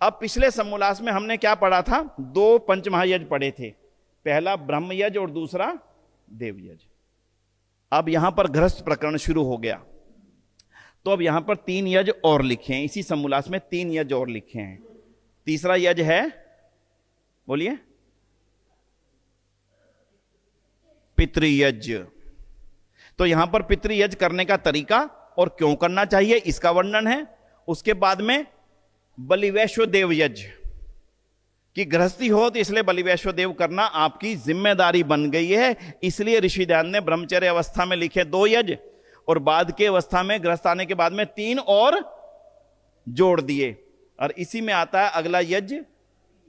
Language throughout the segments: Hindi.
अब पिछले समोल्लास में हमने क्या पढ़ा था? 2 पंचमहायज्ञ पढ़े थे, पहला ब्रह्मयज्ञ और दूसरा देवयज्ञ। अब यहां पर गृहस्थ प्रकरण शुरू हो गया, तो अब यहां पर 3 यज्ञ और लिखे हैं, इसी समोल्लास में 3 यज्ञ और लिखे हैं। तीसरा यज्ञ है, बोलिए, पितृयज्ञ। तो यहां पर पितृयज्ञ करने का तरीका और क्यों करना चाहिए इसका वर्णन है। उसके बाद में बलिवैश्व देव यज्ञ की गृहस्थी हो तो इसलिए बलिवैश्व देव करना आपकी जिम्मेदारी बन गई है, इसलिए ऋषि दयानंद ने ब्रह्मचर्य अवस्था में लिखे 2 यज्ञ और बाद के अवस्था में गृहस्थ आने के बाद में 3 और जोड़ दिए। और इसी में आता है अगला यज्ञ,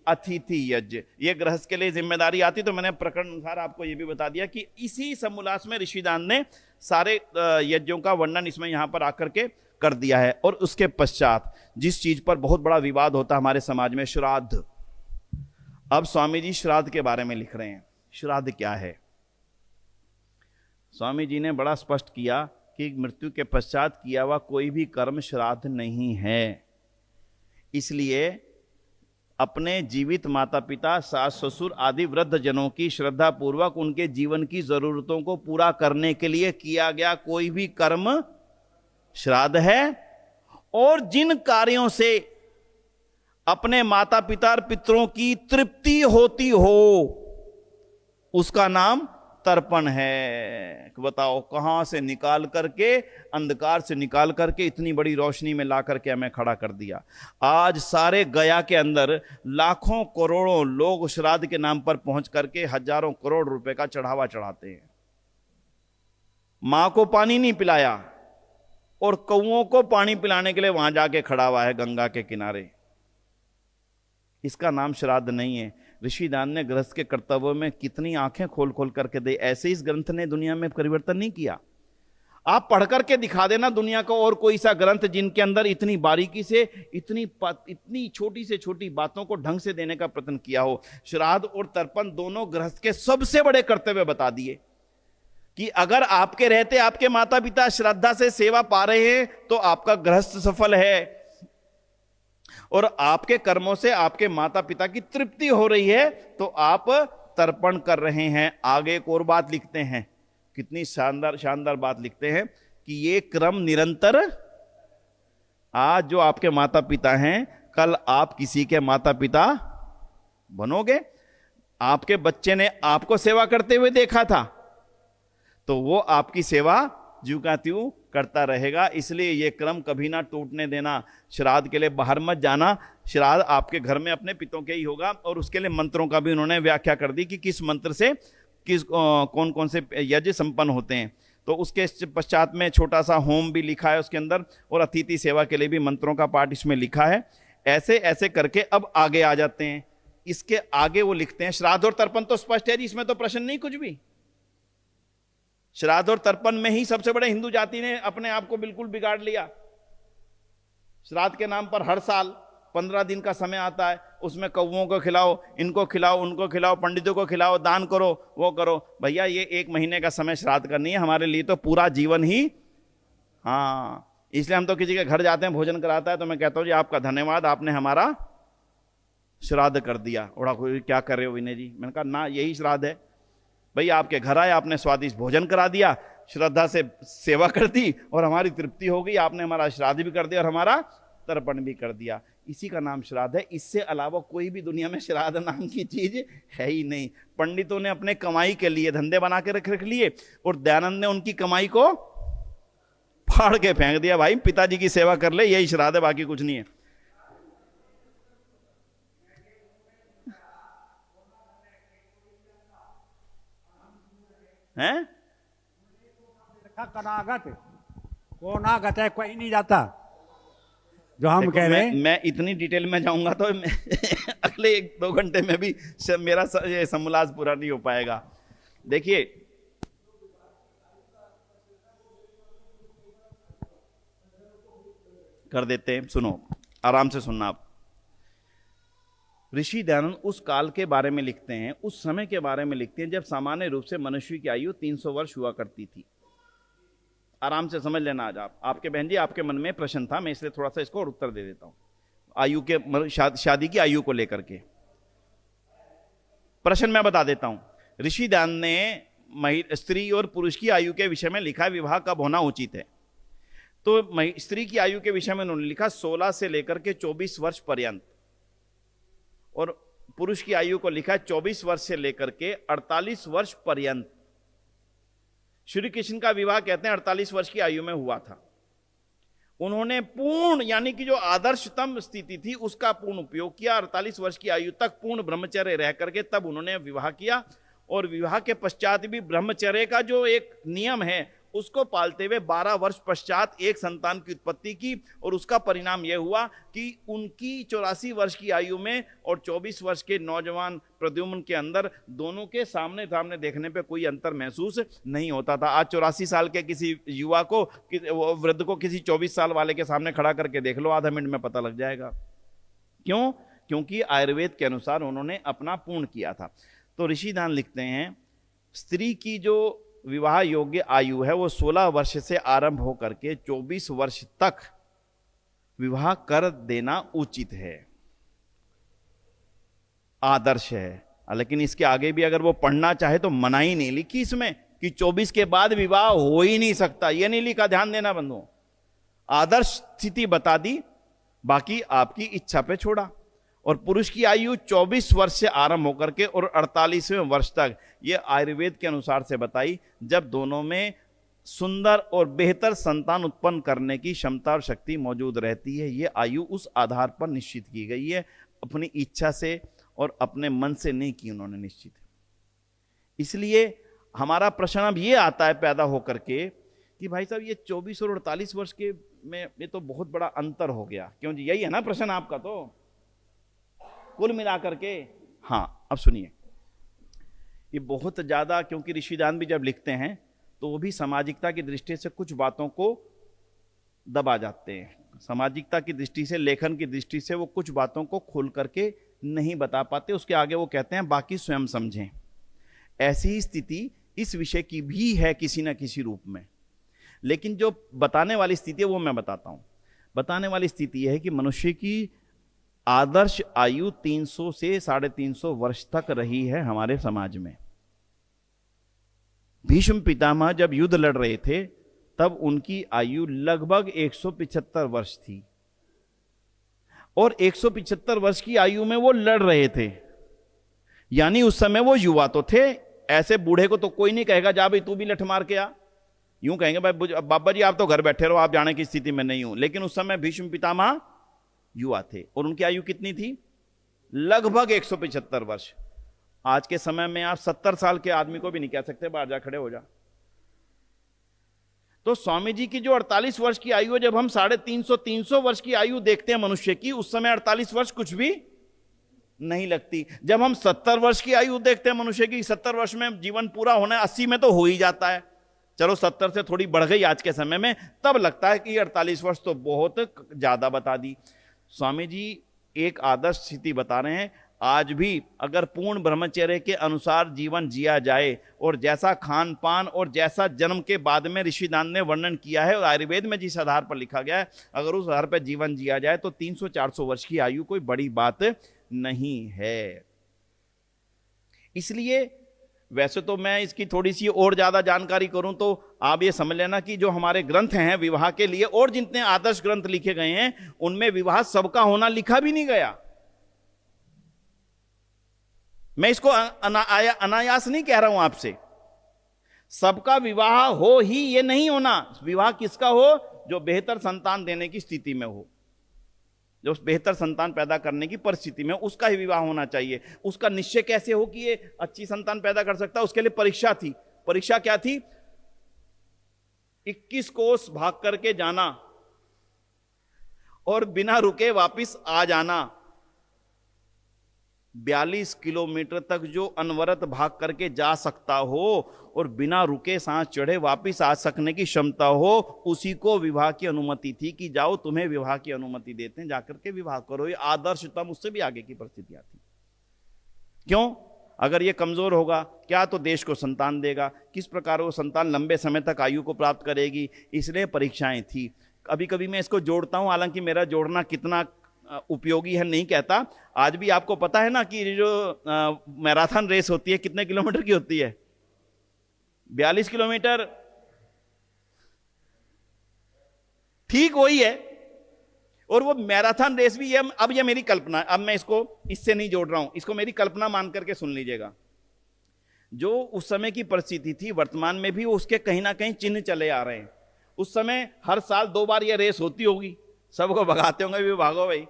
अतिथि यज्ञ। ये गृहस्थ के लिए जिम्मेदारी आती, तो मैंने प्रकरण अनुसार आपको यह भी बता दिया कि इसी समोल्लास में ऋषि दयानंद ने सारे यज्ञों का वर्णन इसमें यहां पर आकर के कर दिया है। और उसके पश्चात जिस चीज पर बहुत बड़ा विवाद होता है हमारे समाज में, श्राद्ध। अब स्वामी जी श्राद्ध के बारे में लिख रहे हैं। श्राद्ध क्या है? स्वामी जी ने बड़ा स्पष्ट किया कि मृत्यु के पश्चात किया हुआ कोई भी कर्म श्राद्ध नहीं है। इसलिए अपने जीवित माता पिता, सास ससुर आदि वृद्ध जनों की श्रद्धा पूर्वक उनके जीवन की जरूरतों को पूरा करने के लिए किया गया कोई भी कर्म श्राद्ध है। और जिन कार्यों से अपने माता पिता और पितरों की तृप्ति होती हो उसका नाम तर्पण है। बताओ, कहां से निकाल करके, अंधकार से निकाल करके इतनी बड़ी रोशनी में ला करके हमें खड़ा कर दिया। आज सारे गया के अंदर लाखों करोड़ों लोग श्राद्ध के नाम पर पहुंच करके हजारों करोड़ रुपए का चढ़ावा चढ़ाते हैं। मां को पानी नहीं पिलाया और कौओं को पानी पिलाने के लिए वहां जाके खड़ा हुआ है गंगा के किनारे। इसका नाम श्राद्ध नहीं है। ऋषि दान ने गृहस्थ के कर्तव्यों में कितनी आंखें खोल खोल करके दे, ऐसे इस ग्रंथ ने दुनिया में परिवर्तन नहीं किया। आप पढ़ करके दिखा देना दुनिया को और कोई सा ग्रंथ जिनके अंदर इतनी बारीकी से इतनी छोटी से छोटी बातों को ढंग से देने का प्रयत्न किया हो। श्राद्ध और तर्पण दोनों गृहस्थ के सबसे बड़े कर्तव्य बता दिए कि अगर आपके रहते आपके माता पिता श्रद्धा से सेवा पा रहे हैं तो आपका गृहस्थ सफल है, और आपके कर्मों से आपके माता पिता की तृप्ति हो रही है तो आप तर्पण कर रहे हैं। आगे एक और बात लिखते हैं, कितनी शानदार शानदार बात लिखते हैं कि ये क्रम निरंतर, आज जो आपके माता पिता हैं कल आप किसी के माता पिता बनोगे। आपके बच्चे ने आपको सेवा करते हुए देखा था तो वो आपकी सेवा ज्यों का त्यों करता रहेगा। इसलिए ये क्रम कभी ना टूटने देना। श्राद्ध के लिए बाहर मत जाना, श्राद्ध आपके घर में अपने पितों के ही होगा। और उसके लिए मंत्रों का भी उन्होंने व्याख्या कर दी कि किस मंत्र से किस कौन कौन से यज्ञ संपन्न होते हैं। तो उसके पश्चात में छोटा सा होम भी लिखा है उसके अंदर, और अतिथि सेवा के लिए भी मंत्रों का पाठ इसमें लिखा है। ऐसे ऐसे करके अब आगे आ जाते हैं। इसके आगे वो लिखते हैं, श्राद्ध और तर्पण तो स्पष्ट है जी, इसमें तो प्रश्न नहीं कुछ भी। श्राद्ध और तर्पण में ही सबसे बड़े हिंदू जाति ने अपने आप को बिल्कुल बिगाड़ लिया। श्राद्ध के नाम पर हर साल 15 दिन का समय आता है, उसमें कौओं को खिलाओ, इनको खिलाओ, उनको खिलाओ, पंडितों को खिलाओ, दान करो, वो करो। भैया ये 1 महीने का समय श्राद्ध का नहीं है, हमारे लिए तो पूरा जीवन ही। हाँ, इसलिए हम तो किसी के घर जाते हैं, भोजन कराता है तो मैं कहता हूं जी आपका धन्यवाद, आपने हमारा श्राद्ध कर दिया। ओड़ा कोई क्या कर रहे हो विनय जी? मैंने कहा ना, यही श्राद्ध है भाई। आपके घर आए, आपने स्वादिष्ट भोजन करा दिया, श्रद्धा से सेवा कर दी और हमारी तृप्ति हो गई। आपने हमारा श्राद्ध भी कर दिया और हमारा तर्पण भी कर दिया। इसी का नाम श्राद्ध है। इससे अलावा कोई भी दुनिया में श्राद्ध नाम की चीज है ही नहीं। पंडितों ने अपने कमाई के लिए धंधे बना के रख लिए और दयानंद ने उनकी कमाई को फाड़ के फेंक दिया। भाई पिताजी की सेवा कर ले, यही श्राद्ध है, बाकी कुछ नहीं है। हैं? कनागत कौन आगत है, कोई नहीं जाता जो हम कह रहे हैं। मैं इतनी डिटेल में जाऊंगा तो अगले 1-2 घंटे में भी मेरा ये समोल्लास पूरा नहीं हो पाएगा। देखिए, कर देते हैं, सुनो, आराम से सुनना आप। ऋषि दयानंद उस काल के बारे में लिखते हैं, उस समय के बारे में लिखते हैं जब सामान्य रूप से मनुष्य की आयु 300 वर्ष हुआ करती थी। आराम से समझ लेना। आज आपके बहन जी, आपके मन में प्रश्न था, मैं इसलिए थोड़ा सा इसको और उत्तर दे देता हूं। आयु के शादी की आयु को लेकर के। प्रश्न मैं बता देता हूं। ऋषि दान ने स्त्री और पुरुष की आयु के विषय में लिखा है विवाह कब होना उचित है। तो स्त्री की आयु के विषय में उन्होंने लिखा 16 से लेकर के 24 वर्ष पर्यंत, और पुरुष की आयु को लिखा है 24 वर्ष से लेकर के 48 वर्ष पर्यंत। श्री कृष्ण का विवाह कहते हैं 48 वर्ष की आयु में हुआ था। उन्होंने पूर्ण यानी कि जो आदर्शतम स्थिति थी उसका पूर्ण उपयोग किया। 48 वर्ष की आयु तक पूर्ण ब्रह्मचर्य रह करके तब उन्होंने विवाह किया, और विवाह के पश्चात भी ब्रह्मचर्य का जो एक नियम है उसको पालते हुए 12 वर्ष पश्चात एक संतान की उत्पत्ति की, और उसका परिणाम यह हुआ कि उनकी 84 वर्ष की आयु में और 24 वर्ष के नौजवान प्रद्युम्न के अंदर दोनों के सामने सामने देखने पे कोई अंतर महसूस नहीं होता था। आज 84 साल के किसी युवा को, वृद्ध को किसी 24 साल वाले के सामने खड़ा करके देख लो, आधा मिनट में पता लग जाएगा। क्यों? क्योंकि आयुर्वेद के अनुसार उन्होंने अपना पूर्ण किया था। तो ऋषिदान लिखते हैं स्त्री की जो विवाह योग्य आयु है वो 16 वर्ष से आरंभ होकर के 24 वर्ष तक विवाह कर देना उचित है, आदर्श है। लेकिन इसके आगे भी अगर वो पढ़ना चाहे तो मनाही नहीं लिखी इसमें कि 24 के बाद विवाह हो ही नहीं सकता, ये नहीं लिखा, ध्यान देना बंधुओं। आदर्श स्थिति बता दी, बाकी आपकी इच्छा पे छोड़ा। और पुरुष की आयु 24 वर्ष से आरंभ होकर के और 48वें वर्ष तक, ये आयुर्वेद के अनुसार से बताई, जब दोनों में सुंदर और बेहतर संतान उत्पन्न करने की क्षमता और शक्ति मौजूद रहती है। ये आयु उस आधार पर निश्चित की गई है, अपनी इच्छा से और अपने मन से नहीं की उन्होंने निश्चित। इसलिए हमारा प्रश्न अब ये आता है पैदा होकर के कि भाई साहब ये 24 और 48 वर्ष के में ये तो बहुत बड़ा अंतर हो गया, क्यों जी? यही है ना प्रश्न आपका, तो कुल मिलाकर के। हाँ, अब सुनिए, ये बहुत ज्यादा, क्योंकि ऋषिदान भी जब लिखते हैं तो वो भी सामाजिकता की दृष्टि से कुछ बातों को दबा जाते हैं। सामाजिकता की दृष्टि से, लेखन की दृष्टि से वो कुछ बातों को खोल करके नहीं बता पाते। उसके आगे वो कहते हैं बाकी स्वयं समझें। ऐसी ही स्थिति इस विषय की भी है किसी न किसी रूप में, लेकिन जो बताने वाली स्थिति है वो मैं बताता हूं। बताने वाली स्थिति यह है कि मनुष्य की आदर्श आयु 300 से 350 वर्ष तक रही है हमारे समाज में। भीष्म पितामह जब युद्ध लड़ रहे थे तब उनकी आयु लगभग 175 वर्ष थी, और 175 वर्ष की आयु में वो लड़ रहे थे, यानी उस समय वो युवा तो थे। ऐसे बूढ़े को तो कोई नहीं कहेगा जा भाई तू भी लठ मार के आ, यूं कहेंगे भाई बाबा जी आप तो घर बैठे रहो, आप जाने की स्थिति में नहीं हूं। लेकिन उस समय भीष्म पितामह युवा थे, और उनकी आयु कितनी थी? लगभग 175 वर्ष। आज के समय में आप 70 साल के आदमी को भी नहीं कह सकते बाहर जा खड़े हो जा। तो स्वामी जी की जो 48 वर्ष की आयु है, जब हम 350 वर्ष की आयु देखते हैं मनुष्य की, उस समय 48 वर्ष कुछ भी नहीं लगती। जब हम 70 वर्ष की आयु देखते हैं मनुष्य की, 70 वर्ष में जीवन पूरा होना है, 80 में तो हो ही जाता है, चलो 70 से थोड़ी बढ़ गई आज के समय में, तब लगता है कि 48 वर्ष तो बहुत ज्यादा बता दी। स्वामी जी एक आदर्श स्थिति बता रहे हैं। आज भी अगर पूर्ण ब्रह्मचर्य के अनुसार जीवन जिया जाए, और जैसा खान पान और जैसा जन्म के बाद में ऋषिदान ने वर्णन किया है और आयुर्वेद में जिस आधार पर लिखा गया है, अगर उस आधार पर जीवन जिया जाए तो 300-400 वर्ष की आयु कोई बड़ी बात नहीं है। इसलिए वैसे तो मैं इसकी थोड़ी सी और ज्यादा जानकारी करूं तो आप ये समझ लेना कि जो हमारे ग्रंथ हैं विवाह के लिए, और जितने आदर्श ग्रंथ लिखे गए हैं उनमें विवाह सबका होना लिखा भी नहीं गया। मैं इसको अनायास नहीं कह रहा हूं आपसे, सबका विवाह हो ही ये नहीं होना। विवाह किसका हो? जो बेहतर संतान देने की स्थिति में हो, जो बेहतर संतान पैदा करने की परिस्थिति में, उसका ही विवाह होना चाहिए। उसका निश्चय कैसे हो कि ये अच्छी संतान पैदा कर सकता है? उसके लिए परीक्षा थी। परीक्षा क्या थी? 21 कोस भाग करके जाना और बिना रुके वापस आ जाना। 42 किलोमीटर तक जो अनवरत भाग करके जा सकता हो और बिना रुके सांस चढ़े वापस आ सकने की क्षमता हो, उसी को विवाह की अनुमति थी कि जाओ तुम्हें विवाह की अनुमति देते हैं, जाकर के विवाह करो। ये आदर्शतम, उससे भी आगे की परिस्थितियां थी। क्यों? अगर ये कमजोर होगा क्या तो देश को संतान देगा, किस प्रकार वो संतान लंबे समय तक आयु को प्राप्त करेगी, इसलिए परीक्षाएं थी। कभी कभी मैं इसको जोड़ता हूं, हालांकि मेरा जोड़ना कितना उपयोगी है नहीं कहता। आज भी आपको पता है ना कि जो मैराथन रेस होती है कितने किलोमीटर की होती है? 42 किलोमीटर। ठीक वही है। और वो मैराथन रेस भी ये, अब ये मेरी कल्पना है, अब मैं इसको इससे नहीं जोड़ रहा हूं, इसको मेरी कल्पना मान करके सुन लीजिएगा। जो उस समय की परिस्थिति थी, वर्तमान में भी उसके कहीं ना कहीं चिन्ह चले आ रहे हैं। उस समय हर साल 2 बार ये रेस होती होगी, सबको भगाते होंगे भी भागो भाई,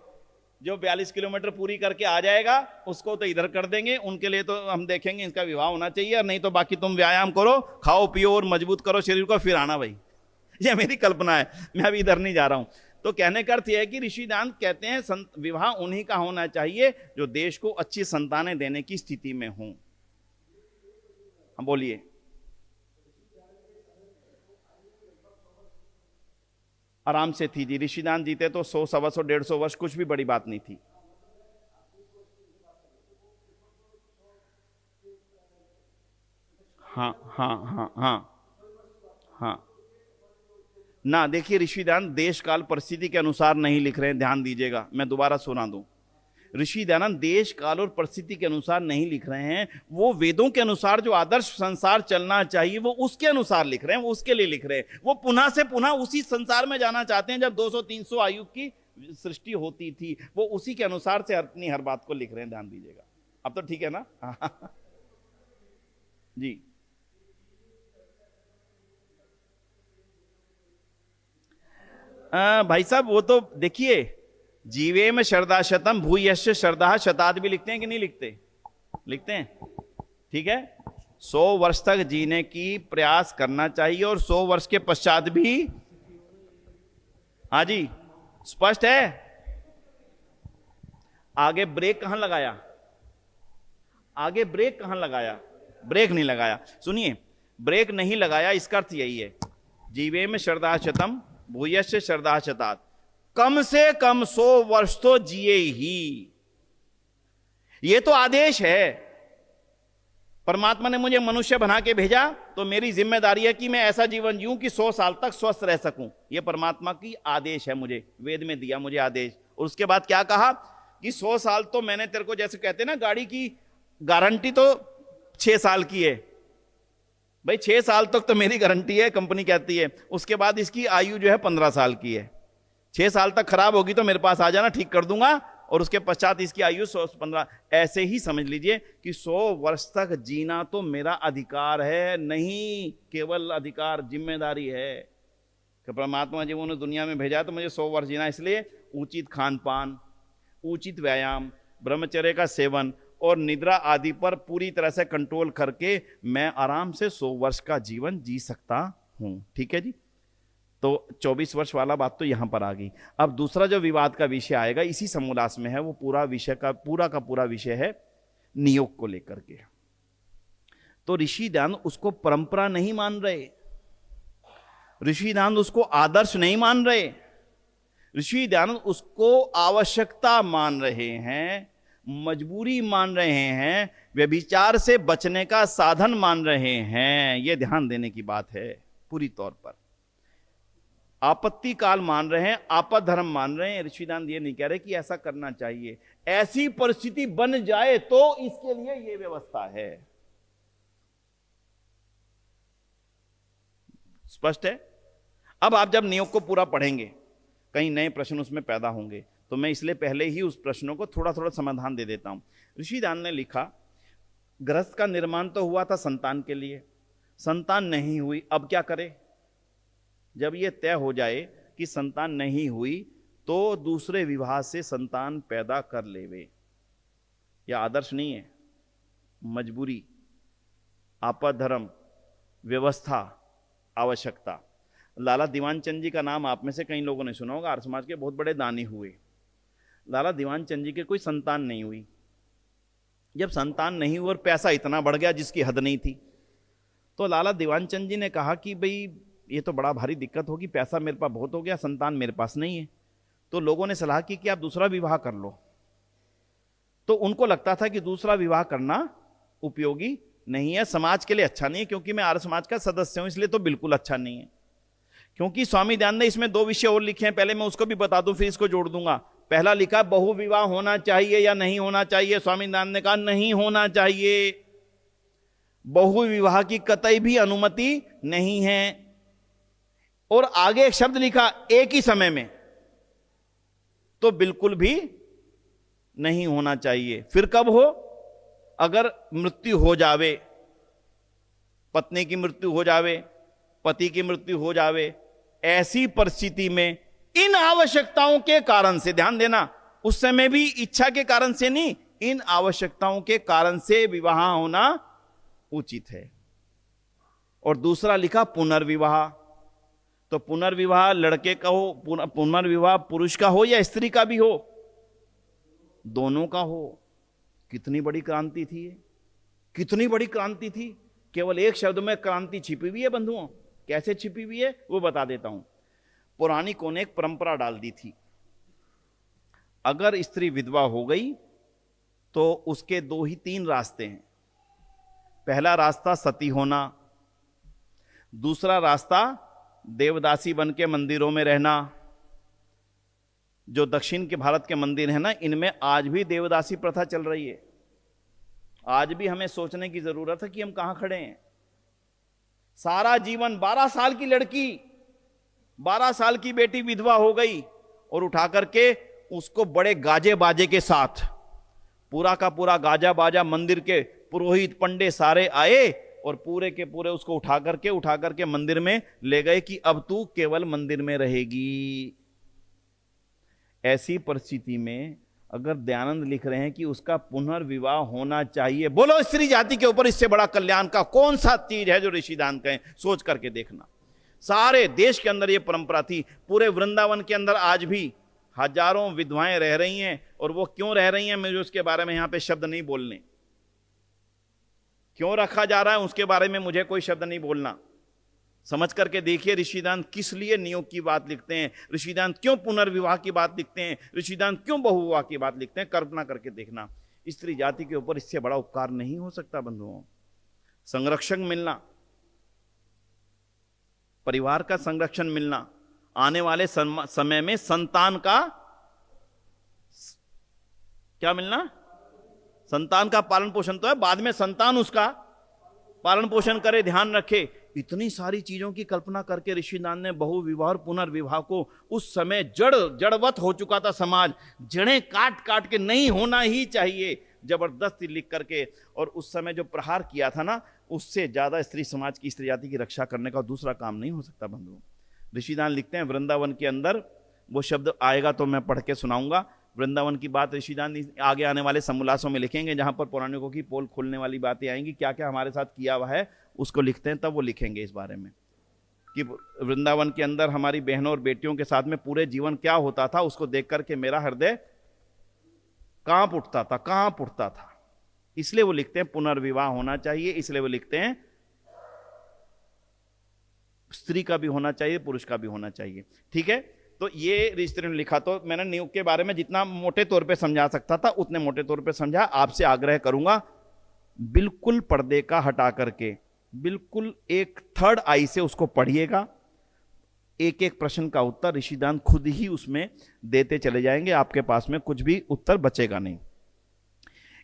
जो 42 किलोमीटर पूरी करके आ जाएगा उसको तो इधर कर देंगे, उनके लिए तो हम देखेंगे इसका विवाह होना चाहिए, और नहीं तो बाकी तुम व्यायाम करो, खाओ पियो और मजबूत करो शरीर को, फिर आना भाई। ये मेरी कल्पना है, मैं अभी इधर नहीं जा रहा हूं। तो कहने का अर्थ यह है कि ऋषि दान कहते हैं विवाह उन्हीं का होना चाहिए जो देश को अच्छी संतानें देने की स्थिति में हों। हम बोलिए। आराम से थी जी, ऋषिदान जीते तो 100, 125, 150 वर्ष, कुछ भी बड़ी बात नहीं थी। हाँ हाँ हाँ हाँ हाँ ना, देखिए ऋषिदान देश काल परिस्थिति के अनुसार नहीं लिख रहे हैं, ध्यान दीजिएगा, मैं दोबारा सुना दूं। ऋषि दयानंद देश काल और परिस्थिति के अनुसार नहीं लिख रहे हैं, वो वेदों के अनुसार जो आदर्श संसार चलना चाहिए वो उसके अनुसार लिख रहे हैं, वो उसके लिए लिख रहे हैं। वो पुनः से पुनः उसी संसार में जाना चाहते हैं जब 200-300 आयु की सृष्टि होती थी, वो उसी के अनुसार से अपनी हर बात को लिख रहे हैं, ध्यान दीजिएगा। अब तो ठीक है ना? जी भाई साहब, वो तो देखिए, जीवे में श्रद्धा शतम भूयश्च श्रद्धा शताद भी लिखते हैं कि नहीं लिखते? लिखते हैं, ठीक है। 100 वर्ष तक जीने की प्रयास करना चाहिए और 100 वर्ष के पश्चात भी। हाँ जी, स्पष्ट है। आगे ब्रेक कहां लगाया? आगे ब्रेक कहां लगाया? ब्रेक नहीं लगाया। सुनिए, ब्रेक नहीं लगाया, इसका अर्थ यही है, जीवे में श्रद्धा शतम भूयश्च श्रद्धा शताद, कम से कम 100 वर्ष तो जिए ही। यह तो आदेश है। परमात्मा ने मुझे मनुष्य बना के भेजा तो मेरी जिम्मेदारी है कि मैं ऐसा जीवन जीऊं कि 100 साल तक स्वस्थ रह सकूं। यह परमात्मा की आदेश है, मुझे वेद में दिया मुझे आदेश। और उसके बाद क्या कहा कि 100 साल तो मैंने तेरे को, जैसे कहते हैं ना गाड़ी की गारंटी तो 6 साल की है भाई, 6 साल तक तो मेरी गारंटी है, कंपनी कहती है। उसके बाद इसकी आयु जो है 15 साल की है। 6 साल तक खराब होगी तो मेरे पास आ जाना, ठीक कर दूंगा, और उसके पश्चात इसकी आयु 115। ऐसे ही समझ लीजिए कि 100 वर्ष तक जीना तो मेरा अधिकार है, नहीं केवल अधिकार, जिम्मेदारी है कि परमात्मा जब उन्होंने दुनिया में भेजा तो मुझे 100 वर्ष जीना। इसलिए उचित खान पान, उचित व्यायाम, ब्रह्मचर्य का सेवन और निद्रा आदि पर पूरी तरह से कंट्रोल करके मैं आराम से 100 वर्ष का जीवन जी सकता हूं। ठीक है जी। तो 24 वर्ष वाला बात तो यहां पर आ गई। अब दूसरा जो विवाद का विषय आएगा इसी समोल्लास में है, वो पूरा विषय का पूरा विषय है नियोग को लेकर के। तो ऋषि दयानंद उसको परंपरा नहीं मान रहे, ऋषि दयानंद उसको आदर्श नहीं मान रहे, ऋषि दयानंद उसको आवश्यकता मान रहे हैं, मजबूरी मान रहे हैं, व्यभिचार से बचने का साधन मान रहे हैं। यह ध्यान देने की बात है पूरी तौर पर। आपत्ति काल मान रहे हैं, आपद धर्म मान रहे हैं। ऋषि दयानंद ये नहीं कह रहे कि ऐसा करना चाहिए, ऐसी परिस्थिति बन जाए तो इसके लिए यह व्यवस्था है। स्पष्ट है। अब आप जब नियोग को पूरा पढ़ेंगे, कहीं नए प्रश्न उसमें पैदा होंगे, तो मैं इसलिए पहले ही उस प्रश्नों को थोड़ा थोड़ा समाधान दे देता हूं। ऋषि दयानंद ने लिखा, गृहस्थ का निर्माण तो हुआ था संतान के लिए, संतान नहीं हुई, अब क्या करे? जब यह तय हो जाए कि संतान नहीं हुई तो दूसरे विवाह से संतान पैदा कर लेवे। यह आदर्श नहीं है, मजबूरी, आपद धर्म, व्यवस्था, आवश्यकता। लाला दीवान चंद जी का नाम आप में से कई लोगों ने सुना होगा, आर्य समाज के बहुत बड़े दानी हुए। लाला दीवान चंद जी के कोई संतान नहीं हुई। जब संतान नहीं हुई और पैसा इतना बढ़ गया जिसकी हद नहीं थी, तो लाला दीवान चंद जी ने कहा कि भाई ये तो बड़ा भारी दिक्कत होगी, पैसा मेरे पास बहुत हो गया, संतान मेरे पास नहीं है। तो लोगों ने सलाह की कि आप दूसरा विवाह कर लो। तो उनको लगता था कि दूसरा विवाह करना उपयोगी नहीं है, समाज के लिए अच्छा नहीं है, क्योंकि मैं आर्य समाज का सदस्य हूं, इसलिए तो बिल्कुल अच्छा नहीं है। क्योंकि स्वामी दयानंद ने इसमें 2 विषय और लिखे हैं, पहले मैं उसको भी बता दूं फिर इसको जोड़ दूंगा। पहला लिखा बहु विवाह होना चाहिए या नहीं होना चाहिए। स्वामीनाथन ने कहा नहीं होना चाहिए, बहु विवाह की कतई भी अनुमति नहीं है। और आगे एक शब्द लिखा एक ही समय में, तो बिल्कुल भी नहीं होना चाहिए। फिर कब हो? अगर मृत्यु हो जावे, पत्नी की मृत्यु हो जावे, पति की मृत्यु हो जावे, ऐसी परिस्थिति में इन आवश्यकताओं के कारण से, ध्यान देना, उस समय भी इच्छा के कारण से नहीं, इन आवश्यकताओं के कारण से विवाह होना उचित है। और दूसरा लिखा पुनर्विवाह, तो पुनर्विवाह लड़के का हो, पुनर्विवाह पुरुष का हो या स्त्री का भी हो, दोनों का हो। कितनी बड़ी क्रांति थी ये, कितनी बड़ी क्रांति थी। केवल एक शब्द में क्रांति छिपी हुई है बंधुओं। कैसे छिपी हुई है वो बता देता हूं। पौराणिकों ने एक परंपरा डाल दी थी, अगर स्त्री विधवा हो गई तो उसके दो ही तीन रास्ते हैं। पहला रास्ता सती होना, दूसरा रास्ता देवदासी बन के मंदिरों में रहना। जो दक्षिण के भारत के मंदिर हैं ना, इनमें आज भी देवदासी प्रथा चल रही है। आज भी हमें सोचने की जरूरत है कि हम कहां खड़े हैं। सारा जीवन 12 साल की लड़की, 12 साल की बेटी विधवा हो गई और उठा करके उसको बड़े गाजे बाजे के साथ, पूरा का पूरा गाजा बाजा, मंदिर के पुरोहित पंडे सारे आए और पूरे के पूरे उसको उठा करके मंदिर में ले गए कि अब तू केवल मंदिर में रहेगी। ऐसी परिस्थिति में अगर दयानंद लिख रहे हैं कि उसका पुनर्विवाह होना चाहिए, बोलो स्त्री जाति के ऊपर इससे बड़ा कल्याण का कौन सा चीज है जो ऋषि दान कहें? सोच करके देखना। सारे देश के अंदर यह परंपरा थी। पूरे वृंदावन के अंदर आज भी हजारों विधवाएं रह रही हैं, और वो क्यों रह रही हैं मुझे उसके बारे में यहां पे शब्द नहीं बोलने। क्यों रखा जा रहा है उसके बारे में मुझे कोई शब्द नहीं बोलना। समझ करके देखिए ऋषिदान किस लिए नियोग की बात लिखते हैं, ऋषिदान क्यों पुनर्विवाह की बात लिखते हैं, ऋषिदान क्यों बहुविवाह की बात लिखते हैं, कल्पना करके देखना। स्त्री जाति के ऊपर इससे बड़ा उपकार नहीं हो सकता बंधुओं। संरक्षण मिलना, परिवार का संरक्षण मिलना, आने वाले समय में संतान का क्या मिलना, संतान का पालन पोषण तो है, बाद में संतान उसका पालन पोषण करे, ध्यान रखे। इतनी सारी चीजों की कल्पना करके ऋषिदान ने बहुविवाह और पुनर्विवाह को, उस समय जड़वत हो चुका था समाज, जड़ें काट काट के नहीं होना ही चाहिए, जबरदस्ती लिख करके। और उस समय जो प्रहार किया था ना, उससे ज्यादा स्त्री समाज की, स्त्री जाति की रक्षा करने का दूसरा काम नहीं हो सकता बंधुओं। ऋषिदान लिखते हैं वृंदावन के अंदर, वो शब्द आएगा तो मैं पढ़ के सुनाऊंगा। वृंदावन की बात ऋषिदान आगे आने वाले समोल्लासों में लिखेंगे, जहां पर पौराणिकों की पोल खोलने वाली बातें आएंगी, क्या क्या हमारे साथ किया हुआ है उसको लिखते हैं, तब वो लिखेंगे इस बारे में कि वृंदावन के अंदर हमारी बहनों और बेटियों के साथ में पूरे जीवन क्या होता था, उसको देख करके मेरा हृदय कांप उठता था। इसलिए वो लिखते हैं पुनर्विवाह होना चाहिए, इसलिए वो लिखते हैं स्त्री का भी होना चाहिए, पुरुष का भी होना चाहिए। ठीक है, तो ये ऋषि ने लिखा। तो मैंने नियोग के बारे में जितना मोटे तौर पे समझा सकता था उतने मोटे तौर पे समझा। आपसे आग्रह करूंगा बिल्कुल पर्दे का हटा करके, बिल्कुल एक थर्ड आई से उसको पढ़िएगा। एक एक प्रश्न का उत्तर ऋषिदान खुद ही उसमें देते चले जाएंगे, आपके पास में कुछ भी उत्तर बचेगा नहीं।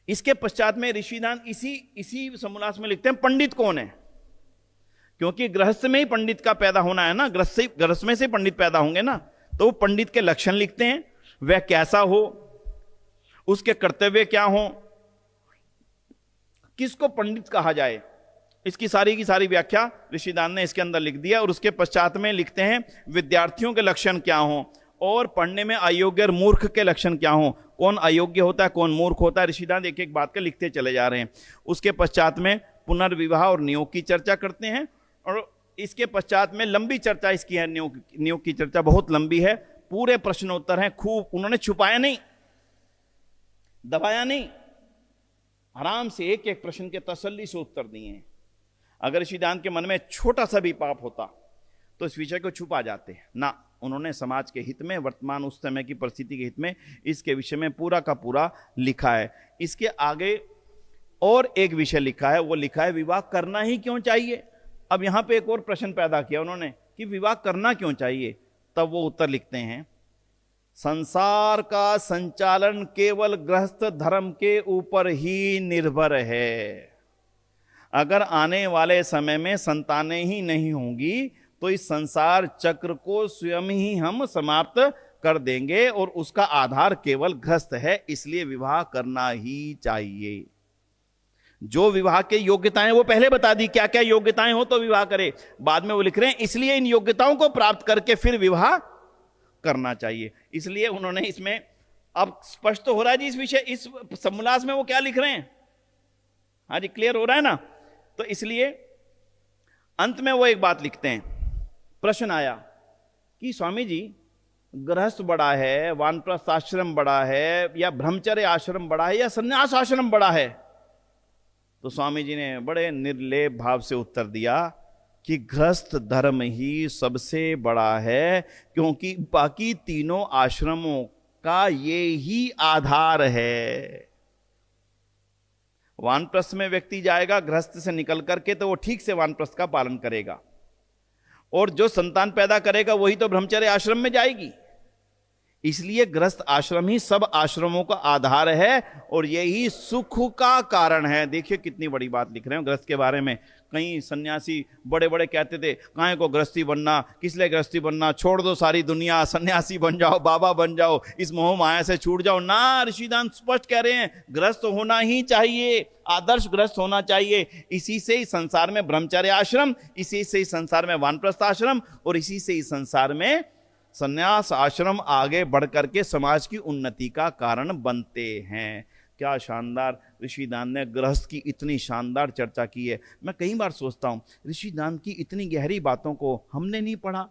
इसके पश्चात में ऋषिदान इसी समोल्लास में लिखते हैं पंडित कौन है, क्योंकि गृहस्थ में ही पंडित का पैदा होना है ना, गृहस्थ में से पंडित पैदा होंगे ना। तो वो पंडित के लक्षण लिखते हैं, वह कैसा हो, उसके कर्तव्य क्या हो, किसको पंडित कहा जाए, इसकी सारी की सारी व्याख्या ऋषिदान ने इसके अंदर लिख दिया। और उसके पश्चात में लिखते हैं विद्यार्थियों के लक्षण क्या हो, और पढ़ने में अयोग्य और मूर्ख के लक्षण क्या हो, कौन अयोग्य होता है कौन मूर्ख होता है। ऋषिदान एक एक बात के लिखते चले जा रहे हैं। उसके पश्चात में पुनर्विवाह और नियोग की चर्चा करते हैं, और इसके पश्चात में लंबी चर्चा इसकी है। नियोग की चर्चा बहुत लंबी है, पूरे प्रश्नोत्तर हैं, खूब उन्होंने छुपाया नहीं, दबाया नहीं, आराम से एक एक प्रश्न के तसल्ली से उत्तर दिए हैं। अगर ऋषिदान के मन में छोटा सा भी पाप होता तो इस विषय को छुपा जाते ना, उन्होंने समाज के हित में, वर्तमान उस समय की परिस्थिति के हित में इसके विषय में पूरा का पूरा लिखा है। इसके आगे और एक विषय लिखा है, वो लिखा है विवाह करना ही क्यों चाहिए। अब यहां पे एक और प्रश्न पैदा किया उन्होंने कि विवाह करना क्यों चाहिए, तब वो उत्तर लिखते हैं संसार का संचालन केवल गृहस्थ धर्म के ऊपर ही निर्भर है। अगर आने वाले समय में संतानें ही नहीं होंगी तो इस संसार चक्र को स्वयं ही हम समाप्त कर देंगे, और उसका आधार केवल गृहस्थ है। इसलिए विवाह करना ही चाहिए। जो विवाह के योग्यताएं वो पहले बता दी, क्या क्या योग्यताएं हो तो विवाह करे। बाद में वो लिख रहे हैं इसलिए इन योग्यताओं को प्राप्त करके फिर विवाह करना चाहिए। इसलिए उन्होंने इसमें, अब स्पष्ट तो हो रहा है जी इस विषय, इस समोल्लास में वो क्या लिख रहे हैं। हाँ जी, क्लियर हो रहा है ना। तो इसलिए अंत में वो एक बात लिखते हैं। प्रश्न आया कि स्वामी जी, गृहस्थ बड़ा है, वानप्रस्थ आश्रम बड़ा है, या ब्रह्मचर्य आश्रम बड़ा है, या संन्यास आश्रम बड़ा है। तो स्वामी जी ने बड़े निर्लेप भाव से उत्तर दिया कि गृहस्थ धर्म ही सबसे बड़ा है, क्योंकि बाकी तीनों आश्रमों का ये ही आधार है। वानप्रस्थ में व्यक्ति जाएगा गृहस्थ से निकल करके, तो वो ठीक से वानप्रस्थ का पालन करेगा, और जो संतान पैदा करेगा वही तो ब्रह्मचर्य आश्रम में जाएगी। इसलिए गृहस्थ आश्रम ही सब आश्रमों का आधार है, और यही सुख का कारण है। देखिए कितनी बड़ी बात लिख रहे हैं गृहस्थ के बारे में। कई सन्यासी बड़े बड़े कहते थे, काहे को गृहस्थी बनना, किस लिए गृहस्थी बनना, छोड़ दो सारी दुनिया, सन्यासी बन जाओ, बाबा बन जाओ, इस मोह माया से छूट जाओ। ना, ऋषिदान स्पष्ट कह रहे हैं, गृहस्थ होना ही चाहिए, आदर्श गृहस्थ होना चाहिए। इसी से ही संसार में ब्रह्मचर्य आश्रम, इसी से ही संसार में वानप्रस्थ आश्रम, और इसी से ही संसार में संन्यास आश्रम आगे बढ़ करके समाज की उन्नति का कारण बनते हैं। क्या शानदार ऋषिदान ने गृहस्थ की इतनी शानदार चर्चा की है। मैं कई बार सोचता हूँ, ऋषिदान की इतनी गहरी बातों को हमने नहीं पढ़ा।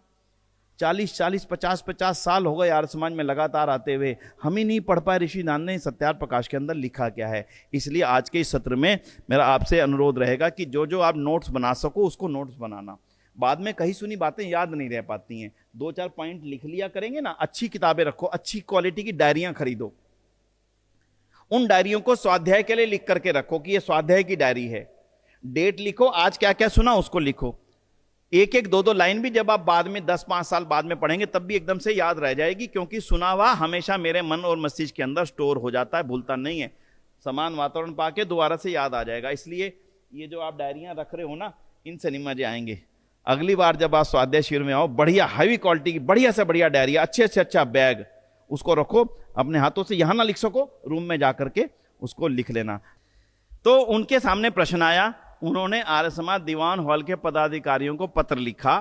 40-40, 50-50 साल हो गए आर्य समाज में लगातार आते हुए, हम ही नहीं पढ़ पाए ऋषिदान ने सत्यार्थ प्रकाश के अंदर लिखा क्या है। इसलिए आज के इस सत्र में मेरा आपसे अनुरोध रहेगा कि जो जो आप नोट्स बना सको उसको नोट्स बनाना। बाद में कही सुनी बातें याद नहीं रह पाती हैं, 2-4 पॉइंट लिख लिया करेंगे ना। अच्छी किताबें रखो, अच्छी क्वालिटी की डायरियां खरीदो, उन डायरियों को स्वाध्याय के लिए लिख करके रखो कि ये स्वाध्याय की डायरी है। डेट लिखो, आज क्या क्या सुना उसको लिखो। एक एक 2-2 लाइन भी जब आप बाद में 10-5 साल बाद में पढ़ेंगे तब भी एकदम से याद रह जाएगी, क्योंकि सुना हुआ हमेशा मेरे मन और मस्तिष्क के अंदर स्टोर हो जाता है, भूलता नहीं है। समान वातावरण पाके दोबारा से याद आ जाएगा। इसलिए ये जो आप डायरियां रख रहे हो ना, इनसे नहीं मजे आएंगे। अगली बार जब आप स्वाध्याय शिविर में आओ, बढ़िया हाई क्वालिटी की बढ़िया से बढ़िया डायरी, अच्छे से अच्छा बैग, उसको रखो अपने हाथों से। यहां ना लिख सको, रूम में जाकर के उसको लिख लेना। तो उनके सामने प्रश्न आया, उन्होंने आर्य समाज दीवान हॉल के पदाधिकारियों को पत्र लिखा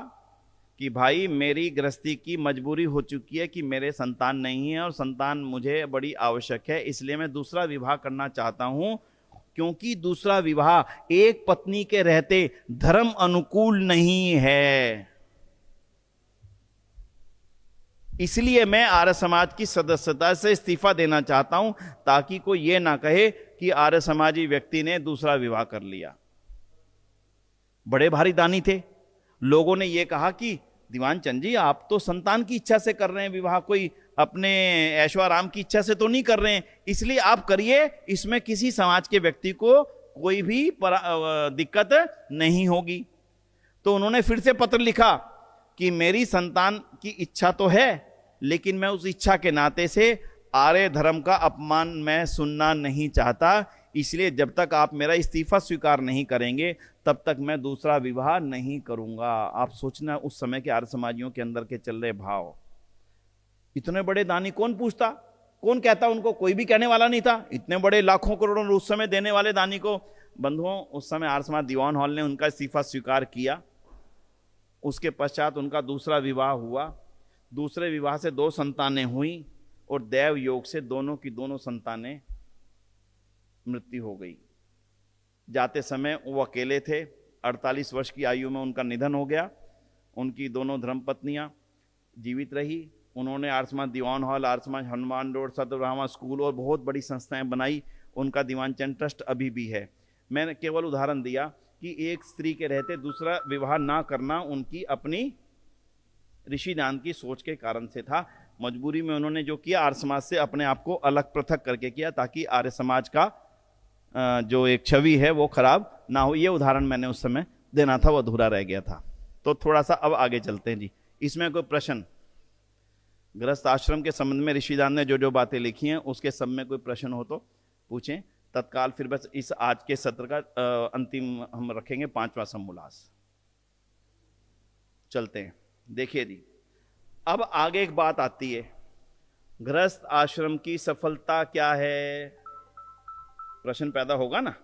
कि भाई मेरी गृहस्थी की मजबूरी हो चुकी है कि मेरे संतान नहीं है, और संतान मुझे बड़ी आवश्यक है, इसलिए मैं दूसरा विवाह करना चाहता हूं, क्योंकि दूसरा विवाह एक पत्नी के रहते धर्म अनुकूल नहीं है। इसलिए मैं आर्य समाज की सदस्यता से इस्तीफा देना चाहता हूं, ताकि कोई यह ना कहे कि आर्य समाजी व्यक्ति ने दूसरा विवाह कर लिया। बड़े भारी दानी थे। लोगों ने यह कहा कि दीवान चंद जी, आप तो संतान की इच्छा से कर रहे हैं विवाह, कोई अपने ऐशोआराम की इच्छा से तो नहीं कर रहे हैं, इसलिए आप करिए, इसमें किसी समाज के व्यक्ति को कोई भी दिक्कत नहीं होगी। तो उन्होंने फिर से पत्र लिखा कि मेरी संतान की इच्छा तो है, लेकिन मैं उस इच्छा के नाते से आर्य धर्म का अपमान मैं सुनना नहीं चाहता, इसलिए जब तक आप मेरा इस्तीफा स्वीकार नहीं करेंगे तब तक मैं दूसरा विवाह नहीं करूंगा। आप सोचना उस समय के आर्य समाजियों के अंदर के चल रहे भाव। इतने बड़े दानी कौन पूछता, कौन कहता उनको, कोई भी कहने वाला नहीं था। इतने बड़े लाखों करोड़ों उस समय देने वाले दानी को, बंधुओं, उस समय आर्य समाज दीवान हॉल ने उनका इस्तीफा स्वीकार किया। उसके पश्चात उनका दूसरा विवाह हुआ। दूसरे विवाह से 2 संतानें हुई, और दैव योग से दोनों की दोनों संतानें मृत्यु हो गई। जाते समय वो अकेले थे। 48 वर्ष की आयु में उनका निधन हो गया। उनकी दोनों धर्मपत्नियां जीवित रही। उन्होंने आर्य समाज दीवान hall, Arya Samaj Hanuman road, सतब्रह्मा school और बहुत बड़ी संस्थाएं बनाई। उनका दीवानचंद ट्रस्ट अभी भी है। मैंने केवल उदाहरण दिया कि एक स्त्री के रहते दूसरा विवाह ना करना उनकी अपनी ऋषिदान की सोच के कारण से था। मजबूरी में उन्होंने जो किया, आर्य समाज से अपने आप को अलग पृथक करके किया, ताकि आर्य समाज का जो एक छवि है वो खराब ना हो। ये उदाहरण मैंने उस समय देना था, वो अधूरा रह गया था। तो थोड़ा सा अब आगे चलते हैं जी। इसमें कोई प्रश्न? गृहस्थ आश्रम के संबंध में ऋषिदान ने जो जो बातें लिखी हैं उसके सब में कोई प्रश्न हो तो पूछें तत्काल। फिर बस इस आज के सत्र का अंतिम हम रखेंगे 5वां समोल्लास। चलते हैं। देखिए जी, अब आगे एक बात आती है, गृहस्थ आश्रम की सफलता क्या है? प्रश्न पैदा होगा ना।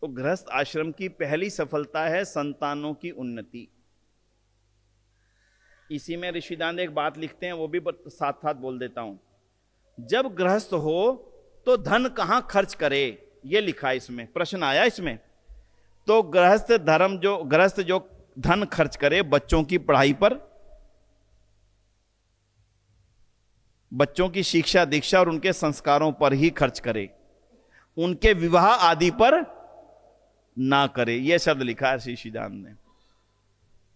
तो गृहस्थ आश्रम की पहली सफलता है संतानों की उन्नति। इसी में ऋषिदान एक बात लिखते हैं, वो भी साथ साथ बोल देता हूं। जब गृहस्थ हो तो धन कहां खर्च करे, ये लिखा है इसमें, प्रश्न आया इसमें। तो गृहस्थ जो धन खर्च करे बच्चों की पढ़ाई पर, बच्चों की शिक्षा दीक्षा और उनके संस्कारों पर ही खर्च करे, उनके विवाह आदि पर ना करे। यह शब्द लिखा है ऋषिदान ने।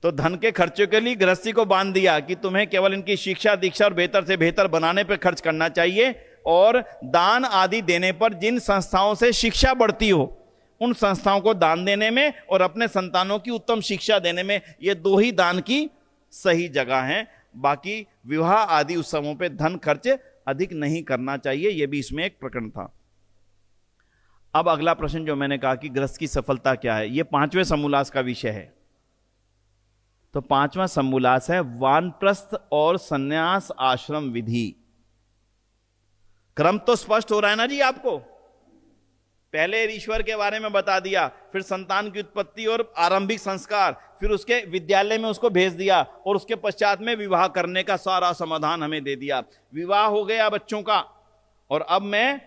तो धन के खर्चों के लिए गृहस्थी को बांध दिया कि तुम्हें केवल इनकी शिक्षा दीक्षा और बेहतर से बेहतर बनाने पर खर्च करना चाहिए, और दान आदि देने पर जिन संस्थाओं से शिक्षा बढ़ती हो उन संस्थाओं को दान देने में और अपने संतानों की उत्तम शिक्षा देने में, ये दो ही दान की सही जगह हैं। बाकी विवाह आदि उत्सवों पे धन खर्च अधिक नहीं करना चाहिए। यह भी इसमें एक प्रकरण था। अब अगला प्रश्न जो मैंने कहा कि गृहस्थ की सफलता क्या है, यह 5वें समोल्लास का विषय है। तो 5वां समोल्लास है वानप्रस्थ और संन्यास आश्रम विधि। क्रम तो स्पष्ट हो रहा है ना जी आपको। पहले ईश्वर के बारे में बता दिया, फिर संतान की उत्पत्ति और आरंभिक संस्कार, फिर उसके विद्यालय में उसको भेज दिया, और उसके पश्चात में विवाह करने का सारा समाधान हमें दे दिया। विवाह हो गया बच्चों का, और अब मैं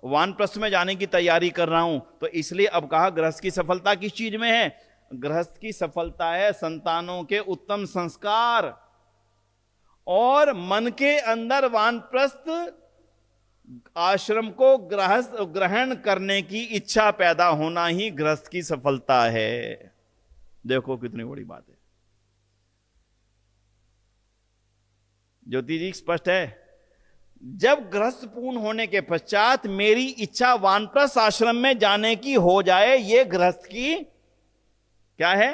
वानप्रस्थ में जाने की तैयारी कर रहा हूं। तो इसलिए अब कहा गृहस्थ की सफलता किस चीज में है? गृहस्थ की सफलता है संतानों के उत्तम संस्कार और मन के अंदर वानप्रस्थ आश्रम को ग्रहण करने की इच्छा पैदा होना ही गृहस्थ की सफलता है। देखो कितनी बड़ी बात है। ज्योति जी स्पष्ट है। जब गृहस्थ पूर्ण होने के पश्चात मेरी इच्छा वानप्रस्थ आश्रम में जाने की हो जाए, यह गृहस्थ की क्या है?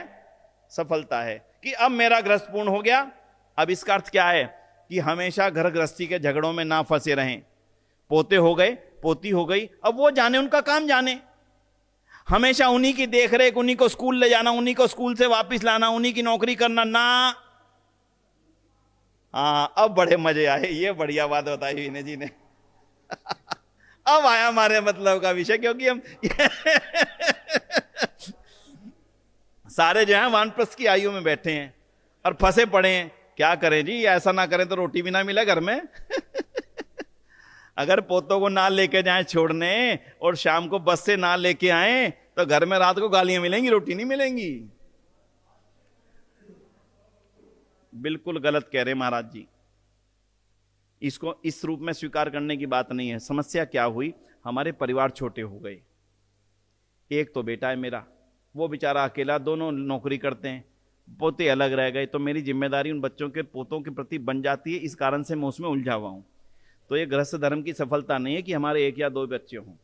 सफलता है कि अब मेरा गृहस्थ पूर्ण हो गया। अब इसका अर्थ क्या है कि हमेशा घर गृहस्थी के झगड़ों में ना फंसे रहें। पोते हो गए, पोती हो गई, अब वो जाने, उनका काम जाने। हमेशा उन्हीं की देखरेख, उन्हीं को स्कूल ले जाना, उन्हीं को स्कूल से वापस लाना, उन्हीं की नौकरी करना ना। हाँ, अब बड़े मजे आए। ये बढ़िया बात बताई विनय जी ने। अब आया हमारे मतलब का विषय, क्योंकि हम सारे जो हैं वानप्रस्थ की आयु में बैठे हैं और फंसे पड़े हैं। क्या करें जी, ऐसा ना करें तो रोटी भी ना मिले घर में। अगर पोतों को ना लेके जाएं छोड़ने और शाम को बस से ना लेके आए तो घर में रात को गालियां मिलेंगी, रोटी नहीं मिलेंगी। बिल्कुल गलत कह रहे महाराज जी। इसको इस रूप में स्वीकार करने की बात नहीं है। समस्या क्या हुई, हमारे परिवार छोटे हो गए। एक तो बेटा है मेरा, वो बेचारा अकेला, दोनों नौकरी करते हैं, पोते अलग रह गए, तो मेरी जिम्मेदारी उन बच्चों के पोतों के प्रति बन जाती है। इस कारण से मैं उसमें उलझा हुआ हूं। तो ये गृहस्थ धर्म की सफलता नहीं है कि हमारे 1 या 2 बच्चे हों।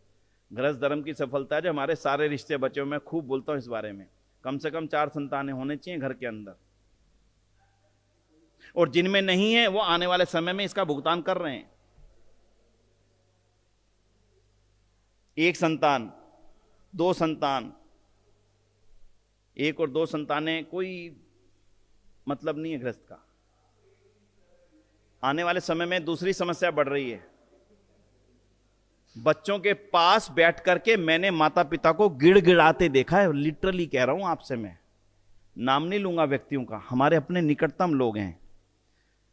गृहस्थ धर्म की सफलता है जो हमारे सारे रिश्ते बचे हुए। मैं खूब बोलता हूं इस बारे में। कम से कम 4 संतानें होने चाहिए घर के अंदर, और जिनमें नहीं है वो आने वाले समय में इसका भुगतान कर रहे हैं। 1 संतान, 2 संतान, 1 और 2 संतानें कोई मतलब नहीं है गृहस्थ का। आने वाले समय में दूसरी समस्या बढ़ रही है। बच्चों के पास बैठ करके मैंने माता पिता को गिड़गिड़ाते देखा है। लिटरली कह रहा हूं आपसे, मैं नाम नहीं लूंगा व्यक्तियों का, हमारे अपने निकटतम लोग हैं।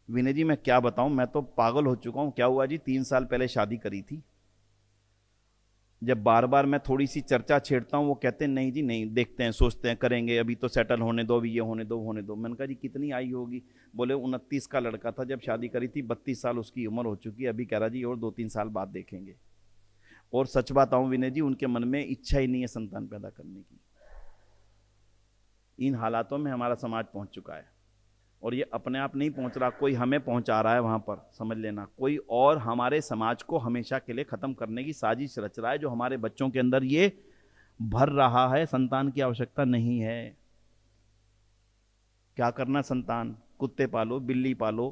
विनय जी मैं क्या बताऊं, मैं तो पागल हो चुका हूं। क्या हुआ जी, 3 साल पहले शादी करी थी। जब बार बार मैं थोड़ी सी चर्चा छेड़ता हूं, वो कहते हैं नहीं जी नहीं, देखते हैं, सोचते हैं, करेंगे, अभी तो सेटल होने दो, अभी ये होने दो, होने दो। मैंने कहा जी कितनी आयु होगी? बोले 29 का लड़का था जब शादी करी थी, 32 साल उसकी उम्र हो चुकी है। अभी कह रहा जी और 2-3 साल बाद देखेंगे। और सच बताऊं विनय जी, उनके मन में इच्छा ही नहीं है संतान पैदा करने की। इन हालातों में हमारा समाज पहुंच चुका है, और ये अपने आप नहीं पहुंच रहा, कोई हमें पहुंचा रहा है वहां पर। समझ लेना, कोई और हमारे समाज को हमेशा के लिए खत्म करने की साजिश रच रहा है, जो हमारे बच्चों के अंदर ये भर रहा है संतान की आवश्यकता नहीं है। क्या करना संतान? कुत्ते पालो, बिल्ली पालो,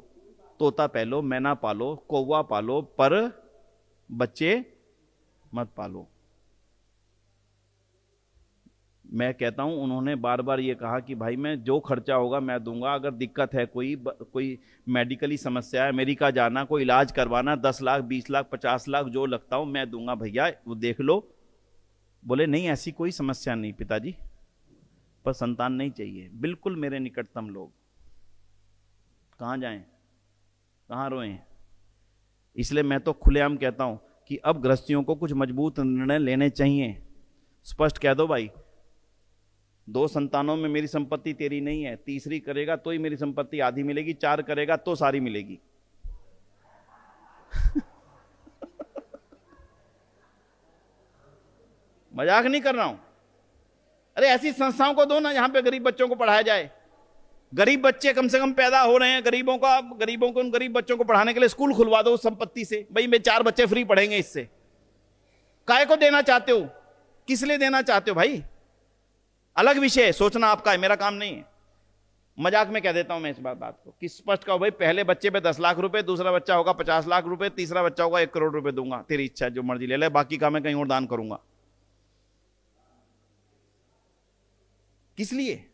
तोता पालो, मैना पालो, कौवा पालो, पर बच्चे मत पालो। मैं कहता हूं, उन्होंने बार बार ये कहा कि भाई मैं जो खर्चा होगा मैं दूंगा, अगर दिक्कत है कोई मेडिकली समस्या है, अमेरिका जाना, कोई इलाज करवाना, 10 लाख 20 लाख 50 लाख जो लगता हो मैं दूंगा भैया, वो देख लो। बोले नहीं ऐसी कोई समस्या नहीं पिताजी, पर संतान नहीं चाहिए। बिल्कुल मेरे निकटतम लोग, कहां जाएं, कहां रोएं। इसलिए मैं तो खुलेआम कहता हूं कि अब गृहस्थियों को कुछ मजबूत निर्णय लेने चाहिए। स्पष्ट कह दो भाई, 2 संतानों में मेरी संपत्ति तेरी नहीं है, तीसरी करेगा तो ही मेरी संपत्ति आधी मिलेगी, 4 करेगा तो सारी मिलेगी। मजाक नहीं कर रहा हूं। अरे ऐसी संस्थाओं को दो ना जहां पे गरीब बच्चों को पढ़ाया जाए। गरीब बच्चे कम से कम पैदा हो रहे हैं, गरीबों को उन गरीब बच्चों को पढ़ाने के लिए स्कूल खुलवा दो उस संपत्ति से। भाई मैं 4 बच्चे फ्री पढ़ेंगे इससे। काय को देना चाहते हो, किस लिए देना चाहते हो भाई, अलग विषय है, सोचना आपका है, मेरा काम नहीं है। मजाक में कह देता हूं मैं इस बात को कि स्पष्ट कहो भाई, पहले बच्चे पे 10 लाख रुपए, दूसरा बच्चा होगा 50 लाख रुपए, तीसरा बच्चा होगा 1 करोड़ रुपए दूंगा, तेरी इच्छा जो मर्जी ले ले, बाकी का मैं कहीं और दान करूंगा। किस लिए?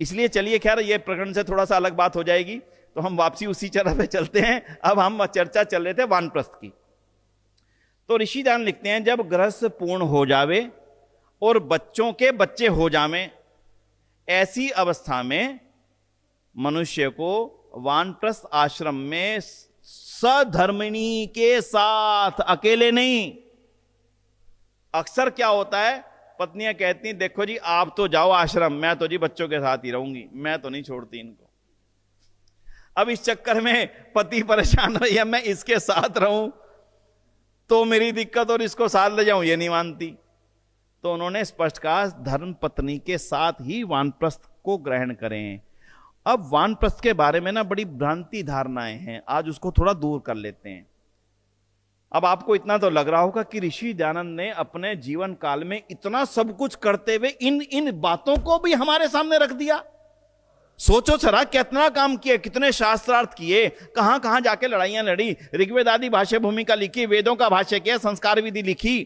इसलिए चलिए, खैर ये प्रकरण से थोड़ा सा अलग बात हो जाएगी, तो हम वापसी उसी चरण पे चलते हैं। अब हम चर्चा चल रहे थे वानप्रस्थ की। तो ऋषिदान लिखते हैं, जब गृहस्थ पूर्ण हो जावे और बच्चों के बच्चे हो जावे, ऐसी अवस्था में मनुष्य को वानप्रस्थ आश्रम में सधर्मिणी के साथ, अकेले नहीं। अक्सर क्या होता है, पत्नियां कहती हैं देखो जी आप तो जाओ आश्रम, मैं तो जी बच्चों के साथ ही रहूंगी, मैं तो नहीं छोड़ती इनको। अब इस चक्कर में पति परेशान हो, या मैं इसके साथ रहूं तो मेरी दिक्कत और इसको साथ ले जाऊं, ये नहीं मानती। तो उन्होंने स्पष्ट कहा धर्म पत्नी के साथ ही वानप्रस्थ को ग्रहण करें। अब वानप्रस्थ के बारे में ना बड़ी भ्रांति धारणाएं हैं, आज उसको थोड़ा दूर कर लेते हैं। अब आपको इतना तो लग रहा होगा कि ऋषि दयानंद ने अपने जीवन काल में इतना सब कुछ करते हुए इन बातों को भी हमारे सामने रख दिया। सोचो जरा, कितना काम किए, कितने शास्त्रार्थ किए, कहां कहां जाके लड़ाइयां लड़ी, ऋग्वेद आदि भाष्य भूमिका लिखी, वेदों का भाष्य किया, संस्कार विधि लिखी,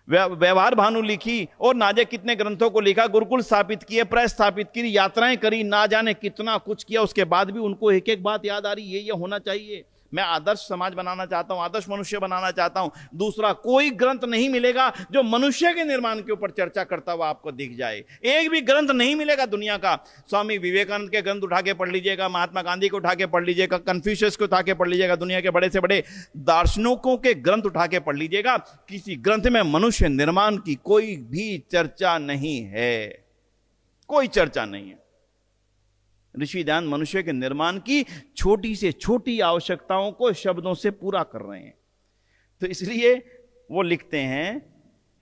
व्यवहार भानु लिखी, और नाजे कितने ग्रंथों को लिखा, गुरुकुल स्थापित किए, प्रेस स्थापित की, यात्राएं करी, ना जाने कितना कुछ किया। उसके बाद भी उनको एक एक बात याद आ रही, ये होना चाहिए। मैं आदर्श समाज बनाना चाहता हूं, आदर्श मनुष्य बनाना चाहता हूं। दूसरा कोई ग्रंथ नहीं मिलेगा जो मनुष्य के निर्माण के ऊपर चर्चा करता हुआ आपको दिख जाए। एक भी ग्रंथ नहीं मिलेगा दुनिया का। स्वामी विवेकानंद के ग्रंथ उठा के पढ़ लीजिएगा, महात्मा गांधी को उठा के पढ़ लीजिएगा, कन्फ्यूशियस को उठा के पढ़ लीजिएगा, दुनिया के बड़े से बड़े दार्शनिकों के ग्रंथ उठा के पढ़ लीजिएगा, किसी ग्रंथ में मनुष्य निर्माण की कोई भी चर्चा नहीं है, कोई चर्चा नहीं है। ऋषि दयानंद मनुष्य के निर्माण की छोटी से छोटी आवश्यकताओं को शब्दों से पूरा कर रहे हैं। तो इसलिए वो लिखते हैं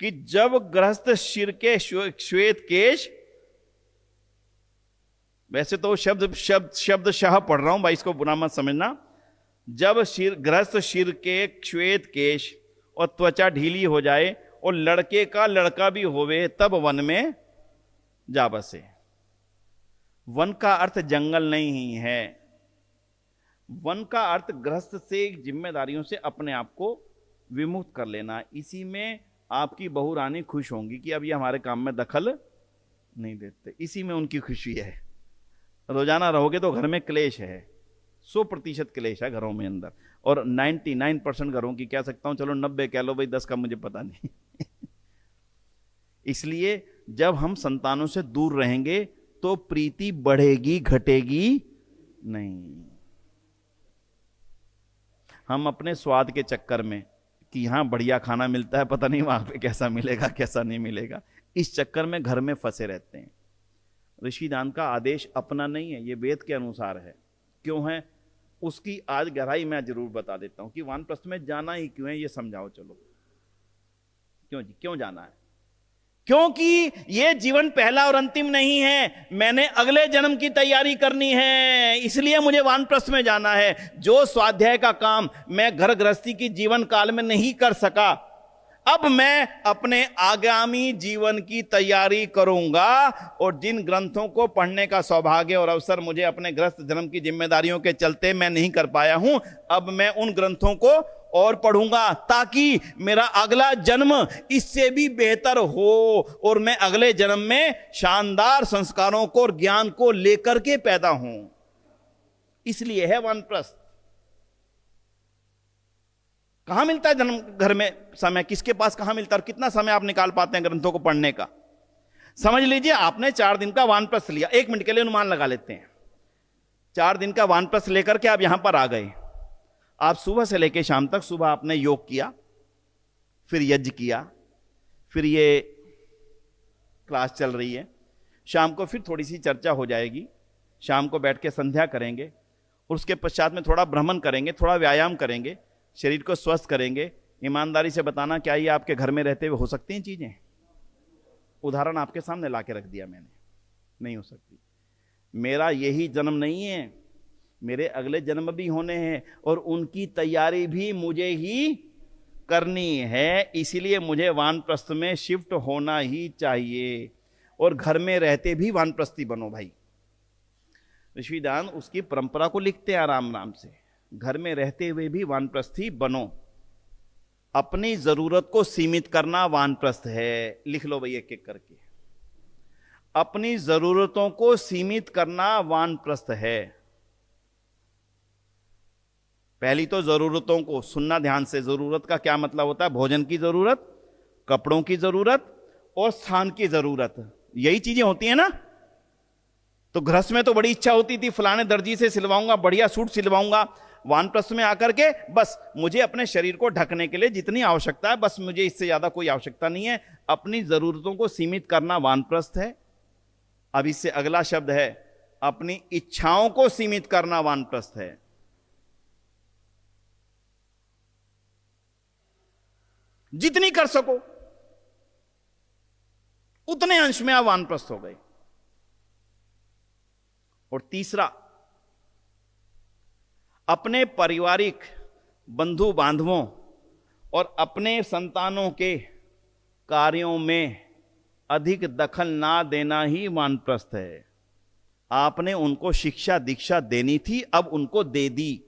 कि जब गृहस्थ शिर के श्वेत केश, वैसे तो शब्द शाह पढ़ रहा हूं भाई, इसको बुरा मत समझना। जब गृहस्थ शिर के श्वेत केश और त्वचा ढीली हो जाए और लड़के का लड़का भी होवे, तब वन में जा बसे। वन का अर्थ जंगल नहीं है, वन का अर्थ गृहस्थ से जिम्मेदारियों से अपने आप को विमुक्त कर लेना। इसी में आपकी बहू रानी खुश होंगी कि अब ये हमारे काम में दखल नहीं देते, इसी में उनकी खुशी है। रोजाना रहोगे तो घर में क्लेश है, 100% क्लेश है घरों में अंदर, और 99% घरों की कह सकता हूं, चलो 90 कह लो भाई, 10 का मुझे पता नहीं। इसलिए जब हम संतानों से दूर रहेंगे तो प्रीति बढ़ेगी, घटेगी नहीं। हम अपने स्वाद के चक्कर में कि यहां बढ़िया खाना मिलता है, पता नहीं वहां पे कैसा मिलेगा कैसा नहीं मिलेगा, इस चक्कर में घर में फंसे रहते हैं। ऋषिदान का आदेश अपना नहीं है, ये वेद के अनुसार है। क्यों है उसकी आज गहराई मैं जरूर बता देता हूं कि वानप्रस्थ में जाना ही क्यों है, ये समझाओ। चलो क्यों जी, क्यों जाना है? क्योंकि यह जीवन पहला और अंतिम नहीं है, मैंने अगले जन्म की तैयारी करनी है, इसलिए मुझे वानप्रस्थ में जाना है। जो स्वाध्याय का काम मैं घर गृहस्थी की जीवन काल में नहीं कर सका, अब मैं अपने आगामी जीवन की तैयारी करूंगा, और जिन ग्रंथों को पढ़ने का सौभाग्य और अवसर मुझे अपने ग्रस्त जन्म की जिम्मेदारियों के चलते मैं नहीं कर पाया हूं, अब मैं उन ग्रंथों को और पढ़ूंगा ताकि मेरा अगला जन्म इससे भी बेहतर हो और मैं अगले जन्म में शानदार संस्कारों को और ज्ञान को लेकर के पैदा हूं। इसलिए है वानप्रस्थ। कहां मिलता है जन्म घर में समय, किसके पास कहां मिलता है और कितना समय आप निकाल पाते हैं ग्रंथों को पढ़ने का? समझ लीजिए आपने 4 दिन का वानप्रस्थ लिया, 1 मिनट के लिए अनुमान लगा लेते हैं, 4 दिन का वानप्रस्थ लेकर के आप यहां पर आ गए। आप सुबह से लेकर शाम तक, सुबह आपने योग किया, फिर यज्ञ किया, फिर ये क्लास चल रही है, शाम को फिर थोड़ी सी चर्चा हो जाएगी, शाम को बैठ के संध्या करेंगे, और उसके पश्चात में थोड़ा भ्रमण करेंगे, थोड़ा व्यायाम करेंगे, शरीर को स्वस्थ करेंगे। ईमानदारी से बताना, क्या ये आपके घर में रहते हुए हो सकती हैं चीजें? उदाहरण आपके सामने ला के रख दिया मैंने, नहीं हो सकती। मेरा यही जन्म नहीं है, मेरे अगले जन्म भी होने हैं और उनकी तैयारी भी मुझे ही करनी है। इसीलिए मुझे वानप्रस्थ में शिफ्ट होना ही चाहिए, और घर में रहते भी वानप्रस्थी बनो भाई। ऋषिदान उसकी परंपरा को लिखते हैं आराम आराम से, घर में रहते हुए भी वानप्रस्थी बनो। अपनी जरूरत को सीमित करना वानप्रस्थ है। लिख लो भाई एक एक करके, अपनी जरूरतों को सीमित करना वानप्रस्थ है। पहली तो जरूरतों को सुनना ध्यान से। जरूरत का क्या मतलब होता है? भोजन की जरूरत, कपड़ों की जरूरत और स्थान की जरूरत, यही चीजें होती है ना। तो गृहस्थ में तो बड़ी इच्छा होती थी, फलाने दर्जी से सिलवाऊंगा, बढ़िया सूट सिलवाऊंगा। वानप्रस्थ में आकर के बस मुझे अपने शरीर को ढकने के लिए जितनी आवश्यकता है, बस मुझे इससे ज्यादा कोई आवश्यकता नहीं है। अपनी जरूरतों को सीमित करना वानप्रस्थ है। अब इससे अगला शब्द है अपनी इच्छाओं को सीमित करना वानप्रस्थ है। जितनी कर सको उतने अंश में आप वानप्रस्थ हो गए। और तीसरा, अपने पारिवारिक बंधु बांधवों और अपने संतानों के कार्यों में अधिक दखल ना देना ही वानप्रस्थ है। आपने उनको शिक्षा दीक्षा देनी थी, अब उनको दे दी।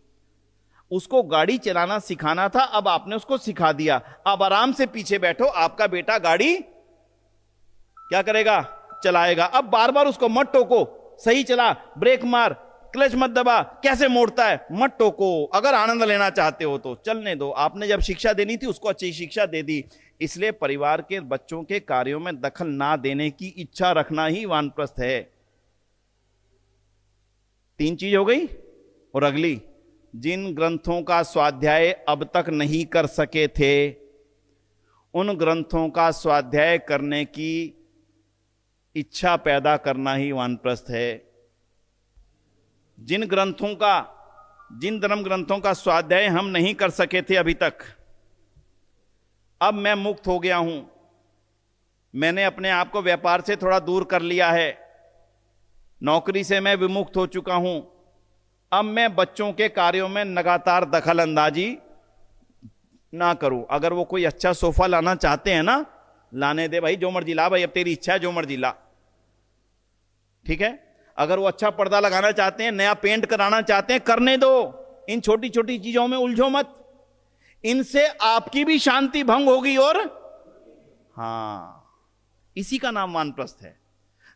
उसको गाड़ी चलाना सिखाना था, अब आपने उसको सिखा दिया। अब आराम से पीछे बैठो, आपका बेटा गाड़ी क्या करेगा? चलाएगा। अब बार बार उसको मत टोको, सही चला, ब्रेक मार, क्लच मत दबा, कैसे मोड़ता है मत टोको। अगर आनंद लेना चाहते हो तो चलने दो। आपने जब शिक्षा देनी थी उसको अच्छी शिक्षा दे दी। इसलिए परिवार के बच्चों के कार्यों में दखल ना देने की इच्छा रखना ही वानप्रस्थ है। 3 चीज हो गई। और अगली, जिन ग्रंथों का स्वाध्याय अब तक नहीं कर सके थे, उन ग्रंथों का स्वाध्याय करने की इच्छा पैदा करना ही वानप्रस्थ है। जिन धर्म ग्रंथों का स्वाध्याय हम नहीं कर सके थे अभी तक, अब मैं मुक्त हो गया हूं। मैंने अपने आप को व्यापार से थोड़ा दूर कर लिया है, नौकरी से मैं विमुक्त हो चुका हूं। अब मैं बच्चों के कार्यों में लगातार दखल अंदाजी ना करूं। अगर वो कोई अच्छा सोफा लाना चाहते हैं ना, लाने दे भाई, जो मर्जी ला भाई, अब तेरी इच्छा है, जो मर्जी ला, ठीक है। अगर वो अच्छा पर्दा लगाना चाहते हैं, नया पेंट कराना चाहते हैं, करने दो। इन छोटी छोटी चीजों में उलझो मत, इनसे आपकी भी शांति भंग होगी। और इसी का नाम वानप्रस्थ है।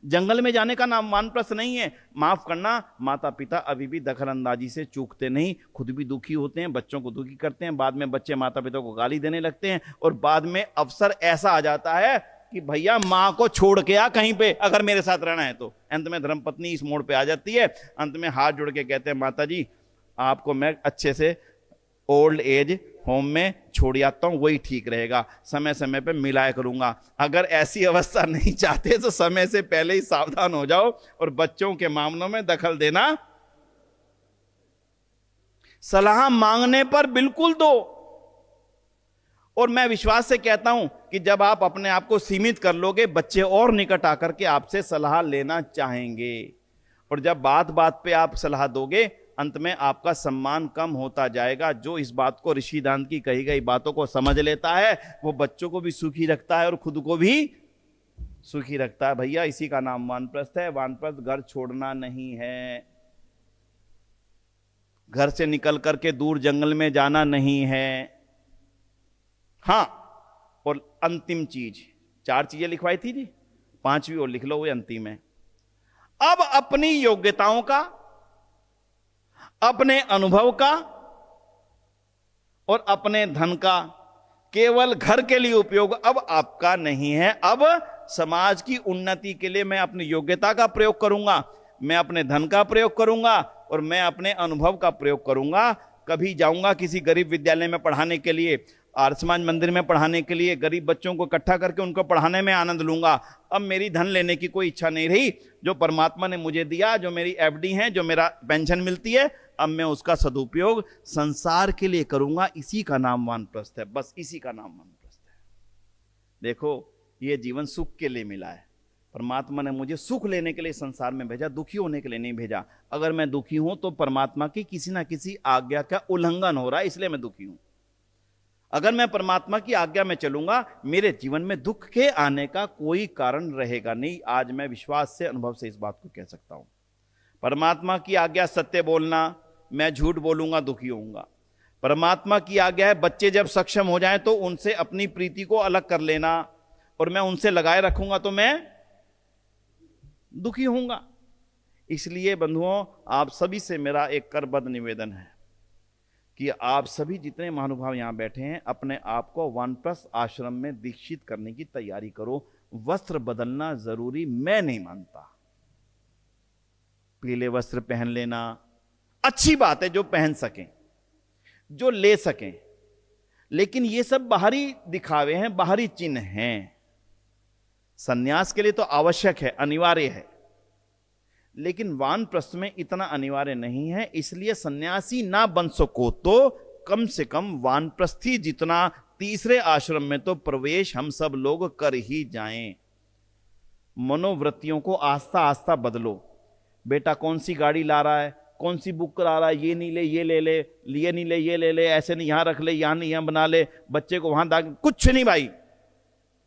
जंगल में जाने का नाम वानप्रस्थ नहीं है। माफ करना, माता पिता अभी भी दखल अंदाजी से चूकते नहीं, खुद भी दुखी होते हैं, बच्चों को दुखी करते हैं। बाद में बच्चे माता पिता को गाली देने लगते हैं, और बाद में अवसर ऐसा आ जाता है कि भैया मां को छोड़ के आ कहीं पे, अगर मेरे साथ रहना है तो। अंत में धर्मपत्नी इस मोड़ पे आ जाती है, अंत में हाथ जोड़ के कहते हैं, माता जी आपको मैं अच्छे से ओल्ड एज होम में छोड़ आता हूं, वही ठीक रहेगा, समय समय पे मिलाया करूंगा। अगर ऐसी अवस्था नहीं चाहते तो समय से पहले ही सावधान हो जाओ और बच्चों के मामलों में दखल देना, सलाह मांगने पर बिल्कुल दो। और मैं विश्वास से कहता हूं कि जब आप अपने आप को सीमित कर लोगे, बच्चे और निकट आकर के आपसे सलाह लेना चाहेंगे। और जब बात बात पे आप सलाह दोगे अंत में आपका सम्मान कम होता जाएगा। जो इस बात को ऋषिदान की कही गई बातों को समझ लेता है वो बच्चों को भी सुखी रखता है और खुद को भी सुखी रखता है। भैया इसी का नाम वानप्रस्थ है। वानप्रस्थ घर छोड़ना नहीं है, घर से निकल करके दूर जंगल में जाना नहीं है। हां, और अंतिम चीज, 4 चीजें लिखवाई थी जी, 5वीं और लिख लो, वो अंतिम है। अब अपनी योग्यताओं का, अपने अनुभव का और अपने धन का केवल घर के लिए उपयोग अब आपका नहीं है। अब समाज की उन्नति के लिए मैं अपनी योग्यता का प्रयोग करूंगा, मैं अपने धन का प्रयोग करूंगा और मैं अपने अनुभव का प्रयोग करूंगा। कभी जाऊंगा किसी गरीब विद्यालय में पढ़ाने के लिए, आर्य समाज मंदिर में पढ़ाने के लिए, गरीब बच्चों को इकट्ठा करके उनको पढ़ाने में आनंद लूंगा। अब मेरी धन लेने की कोई इच्छा नहीं रही। जो परमात्मा ने मुझे दिया, जो मेरी एफडी है, जो मेरा पेंशन मिलती है, अब मैं उसका सदुपयोग संसार के लिए करूंगा। इसी का नाम वानप्रस्थ है, बस इसी का नाम वानप्रस्थ है। देखो, ये जीवन सुख के लिए मिला है। परमात्मा ने मुझे सुख लेने के लिए संसार में भेजा, दुखी होने के लिए नहीं भेजा। अगर मैं दुखी हूं तो परमात्मा की किसी ना किसी आज्ञा का उल्लंघन हो रहा है, इसलिए मैं दुखी हूं। अगर मैं परमात्मा की आज्ञा में चलूंगा, मेरे जीवन में दुख के आने का कोई कारण रहेगा नहीं। आज मैं विश्वास से, अनुभव से इस बात को कह सकता हूं। परमात्मा की आज्ञा सत्य बोलना, मैं झूठ बोलूंगा दुखी होऊंगा। परमात्मा की आज्ञा है बच्चे जब सक्षम हो जाएं तो उनसे अपनी प्रीति को अलग कर लेना और मैं उनसे लगाए रखूंगा तो मैं दुखी होऊंगा। इसलिए बंधुओं, आप सभी से मेरा एक करबद्ध निवेदन है कि आप सभी जितने महानुभाव यहां बैठे हैं, अपने आप को वानप्रस्थ आश्रम में दीक्षित करने की तैयारी करो। वस्त्र बदलना जरूरी मैं नहीं मानता। पीले वस्त्र पहन लेना अच्छी बात है, जो पहन सकें, जो ले सकें, लेकिन ये सब बाहरी दिखावे हैं, बाहरी चिन्ह हैं। सन्यास के लिए तो आवश्यक है, अनिवार्य है, लेकिन वानप्रस्थ में इतना अनिवार्य नहीं है। इसलिए सन्यासी ना बन सको तो कम से कम वानप्रस्थी जितना तीसरे आश्रम में तो प्रवेश हम सब लोग कर ही जाएं। मनोवृत्तियों को आस्ता आस्ता बदलो। बेटा कौन सी गाड़ी ला रहा है, कौन सी बुक करा रहा है, ये नहीं ले ये ले ले, ये नहीं ले ये ले ले, ऐसे नहीं यहां रख ले, यहां नहीं यहां बना ले, बच्चे को वहां दाग, कुछ नहीं भाई।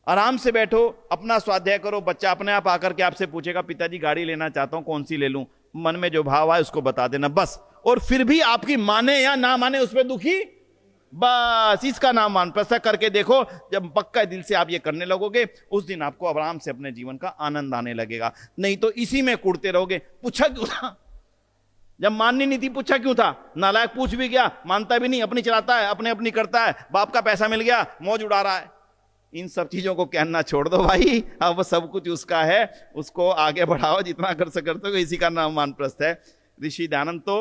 आराम से बैठो, अपना स्वाध्याय करो। बच्चा अपने आप आकर के आपसे पूछेगा पिताजी गाड़ी लेना चाहता हूं, कौन सी ले लूं? मन में जो भाव आए उसको बता देना बस। और फिर भी आपकी माने या ना माने उस पर दुखी, बस इसका नाम वानप्रस्थ करके देखो। जब पक्का दिल से आप ये करने लगोगे, उस दिन आपको आराम से अपने जीवन का आनंद आने लगेगा। नहीं तो इसी में कूदते रहोगे। पूछा क्यों था? जब माननी नहीं थी पूछा क्यों था? नालायक पूछ भी गया, मानता भी नहीं, अपनी चलाता है, अपने अपनी करता है, बाप का पैसा मिल गया, मौज उड़ा रहा है। इन सब चीजों को कहना छोड़ दो भाई, अब सब कुछ उसका है, उसको आगे बढ़ाओ जितना कर सकते हो। इसी का नाम वानप्रस्थ है। ऋषि दयानंद तो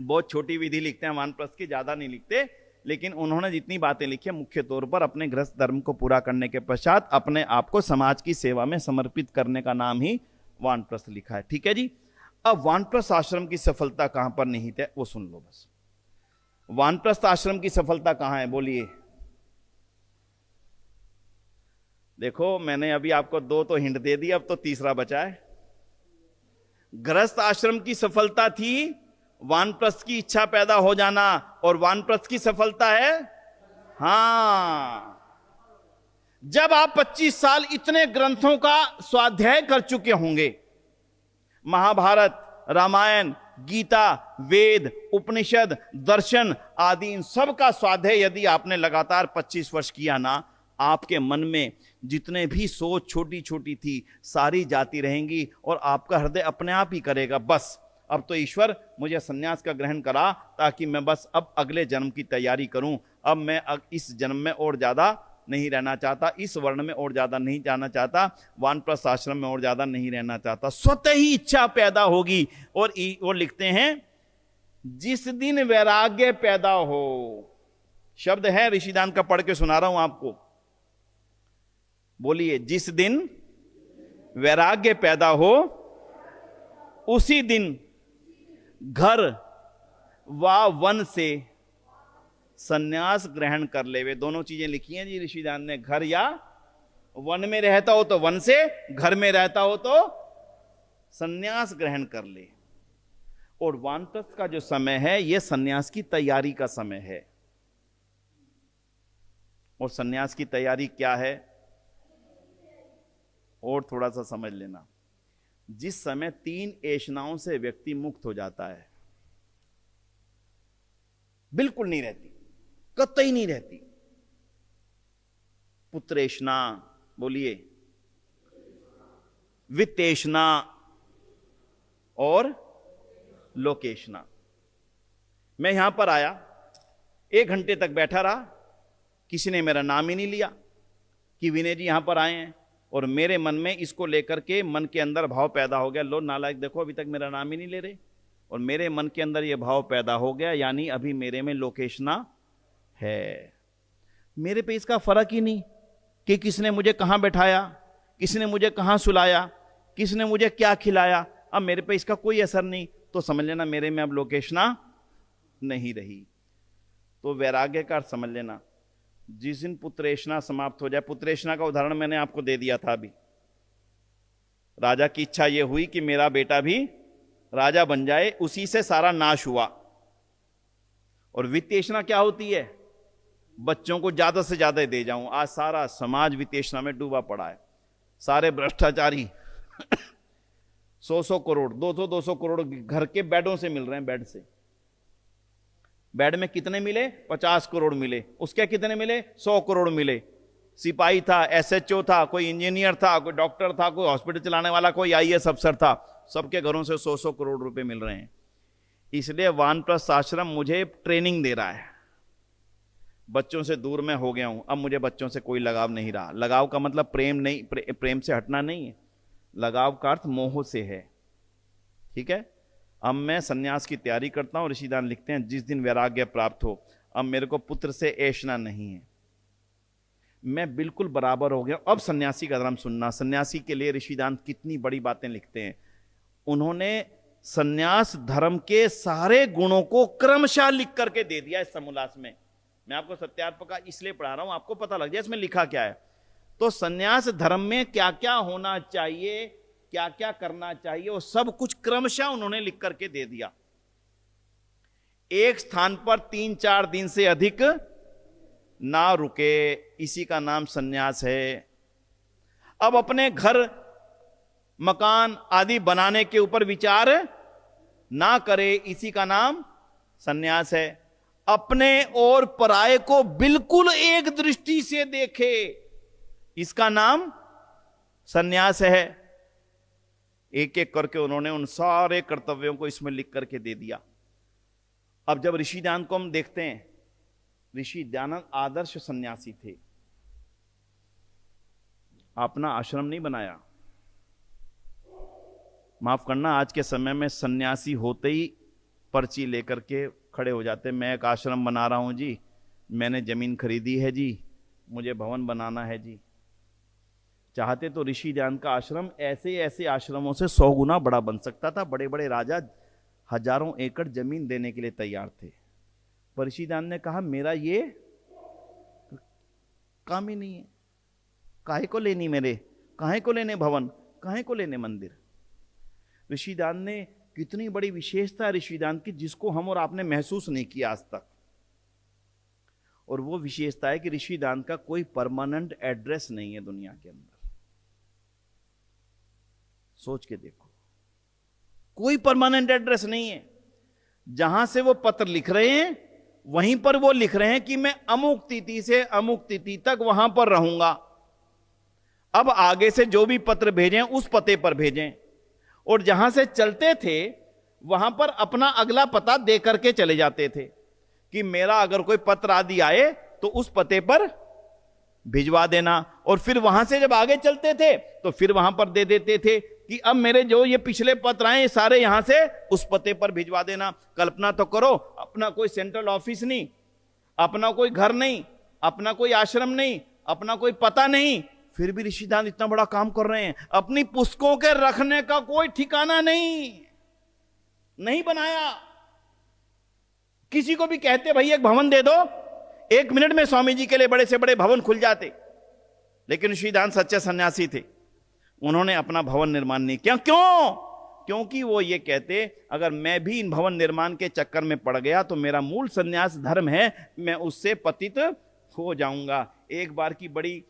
बहुत छोटी विधि लिखते हैं वानप्रस्थ की, ज्यादा नहीं लिखते, लेकिन उन्होंने जितनी बातें लिखी है मुख्य तौर पर अपने गृहस्थ धर्म को पूरा करने के पश्चात अपने आप को समाज की सेवा में समर्पित करने का नाम ही वानप्रस्थ लिखा है। ठीक है जी। अब वानप्रस्थ आश्रम की सफलता कहां पर निहित है वो सुन लो बस। वानप्रस्थ आश्रम की सफलता कहां है बोलिए? देखो, मैंने अभी आपको 2 तो हिंट दे दी, अब तो तीसरा बचा है। गृहस्थ आश्रम की सफलता थी वानप्रस्थ की इच्छा पैदा हो जाना, और वानप्रस्थ की सफलता है, हां, जब आप 25 साल इतने ग्रंथों का स्वाध्याय कर चुके होंगे, महाभारत, रामायण, गीता, वेद, उपनिषद, दर्शन आदि इन सब का स्वाध्याय यदि आपने लगातार 25 वर्ष किया ना, आपके मन में जितने भी सोच छोटी छोटी थी सारी जाती रहेंगी और आपका हृदय अपने आप ही करेगा बस अब तो ईश्वर मुझे सन्यास का ग्रहण करा ताकि मैं बस अब अगले जन्म की तैयारी करूं। अब मैं इस जन्म में और ज्यादा नहीं रहना चाहता, इस वर्ण में और ज्यादा नहीं जाना चाहता, वानप्रस्थ आश्रम में और ज्यादा नहीं रहना चाहता। स्वतः ही इच्छा पैदा होगी। और वो लिखते हैं जिस दिन वैराग्य पैदा हो, शब्द है ऋषिदान का, पढ़ के सुना रहा हूं आपको, बोलिए, जिस दिन वैराग्य पैदा हो उसी दिन घर व वन से सन्यास ग्रहण कर लेवे। दोनों चीजें लिखी हैं जी ऋषिदान ने, घर या वन में रहता हो तो वन से, घर में रहता हो तो सन्यास ग्रहण कर ले। और वानप्रस्थ का जो समय है यह सन्यास की तैयारी का समय है। और सन्यास की तैयारी क्या है, और थोड़ा सा समझ लेना। जिस समय 3 ऐशनाओं से व्यक्ति मुक्त हो जाता है, बिल्कुल नहीं रहती, कतई नहीं रहती। पुत्रेशना, बोलिए, वित्तेशना और लोकेशना। मैं यहां पर आया, 1 घंटे तक बैठा रहा, किसी ने मेरा नाम ही नहीं लिया कि विनय जी यहां पर आए हैं, और मेरे मन में इसको लेकर के मन के अंदर भाव पैदा हो गया, लो नालायक देखो अभी तक मेरा नाम ही नहीं ले रहे। और मेरे मन के अंदर यह भाव पैदा हो गया, यानी अभी मेरे में लोकेशना है। मेरे पे इसका फर्क ही नहीं कि किसने मुझे कहां बैठाया, किसने मुझे कहां सुलाया, किसने मुझे क्या खिलाया, अब मेरे पे इसका कोई असर नहीं, तो समझ लेना मेरे में अब लोकेशना नहीं रही। तो वैराग्य का अर्थ समझ लेना, जिस दिन पुत्रेशना समाप्त हो जाए, पुत्रेशना का उदाहरण मैंने आपको दे दिया था अभी। राजा की इच्छा यह हुई कि मेरा बेटा भी राजा बन जाए, उसी से सारा नाश हुआ। और वित्तेशना क्या होती है, बच्चों को ज्यादा से ज्यादा दे जाऊं। आज सारा समाज वित्तेशना में डूबा पड़ा है, सारे भ्रष्टाचारी 100 करोड़ 200 करोड़ घर के बेडों से मिल रहे हैं। बेड से, बेड में कितने मिले, 50 करोड़ मिले, उसके कितने मिले, 100 करोड़ मिले। सिपाही था, एसएचओ था, कोई इंजीनियर था, कोई डॉक्टर था, कोई हॉस्पिटल चलाने वाला, कोई आईएएस अफसर था, सबके घरों से 100 करोड़ रुपए मिल रहे हैं। इसलिए वानप्रस्थ आश्रम मुझे ट्रेनिंग दे रहा है। बच्चों से दूर मैं हो गया हूं, अब मुझे बच्चों से कोई लगाव नहीं रहा। लगाव का मतलब प्रेम नहीं, प्रेम से हटना नहीं है, लगाव का अर्थ मोह से है। ठीक है, अब मैं सन्यास की तैयारी करता हूं। ऋषिदान लिखते हैं, जिस दिन वैराग्य प्राप्त हो, अब मेरे को पुत्र से ऐशना नहीं है, मैं बिल्कुल बराबर हो गया। अब सन्यासी का धर्म सुनना। सन्यासी के लिए ऋषिदान कितनी बड़ी बातें लिखते हैं। उन्होंने सन्यास धर्म के सारे गुणों को क्रमशः लिख करके दे दिया इस समोल्लास में। मैं आपको सत्यार्थ का इसलिए पढ़ा रहा हूं, आपको पता लग जाए इसमें लिखा क्या है। तो सन्यास धर्म में क्या क्या होना चाहिए, क्या क्या करना चाहिए, वो सब कुछ क्रमशः उन्होंने लिख करके दे दिया। एक स्थान पर 3-4 दिन से अधिक ना रुके, इसी का नाम सन्यास है। अब अपने घर मकान आदि बनाने के ऊपर विचार ना करे, इसी का नाम सन्यास है। अपने और पराये को बिल्कुल एक दृष्टि से देखे, इसका नाम सन्यास है। एक एक करके उन्होंने उन सारे कर्तव्यों को इसमें लिख करके दे दिया। अब जब ऋषि दयानंद को हम देखते हैं, ऋषि दयानंद आदर्श सन्यासी थे। अपना आश्रम नहीं बनाया। माफ करना, आज के समय में सन्यासी होते ही पर्ची लेकर के खड़े हो जाते, मैं एक आश्रम बना रहा हूं जी, मैंने जमीन खरीदी है जी, मुझे भवन बनाना है जी। चाहते तो ऋषि दयानंद का आश्रम ऐसे ऐसे आश्रमों से 100 गुना बड़ा बन सकता था। बड़े बड़े राजा हजारों एकड़ जमीन देने के लिए तैयार थे, पर ऋषि दयानंद ने कहा मेरा ये काम ही नहीं है, काहे को लेनी मेरे, काहे को लेने भवन, काहे को लेने मंदिर। ऋषि दयानंद ने कितनी बड़ी विशेषता है ऋषि दयानंद की, जिसको हम और आपने महसूस नहीं किया आज तक। और वो विशेषता है कि ऋषि दयानंद का कोई परमानेंट एड्रेस नहीं है दुनिया के अंदर। सोच के देखो, कोई परमानेंट एड्रेस नहीं है। जहां से वो पत्र लिख रहे हैं वहीं पर वो लिख रहे हैं कि मैं अमुक तिथि से अमुक तिथि तक वहां पर रहूंगा। अब आगे से जो भी पत्र भेजें उस पते पर भेजें, और जहां से चलते थे वहां पर अपना अगला पता दे करके चले जाते थे कि मेरा अगर कोई पत्र आदि आए तो उस पते पर भिजवा देना। और फिर वहां से जब आगे चलते थे तो फिर वहां पर दे देते थे कि अब मेरे जो ये पिछले पत्र आए ये सारे यहां से उस पते पर भिजवा देना। कल्पना तो करो, अपना कोई सेंट्रल ऑफिस नहीं, अपना कोई घर नहीं, अपना कोई आश्रम नहीं, अपना कोई पता नहीं, फिर भी ऋषि दयानंद इतना बड़ा काम कर रहे हैं। अपनी पुस्तकों के रखने का कोई ठिकाना नहीं बनाया। किसी को भी कहते भाई एक भवन दे दो, 1 मिनट में स्वामी जी के लिए बड़े से बड़े भवन खुल जाते। लेकिन ऋषि दयानंद सच्चे सन्यासी थे, उन्होंने अपना भवन निर्माण नहीं किया। क्यों? क्योंकि वो ये कहते अगर मैं भी इन भवन निर्माण के चक्कर में पड़ गया तो मेरा मूल संन्यास धर्म है, मैं उससे पतित हो जाऊंगा। एक बार की बड़ी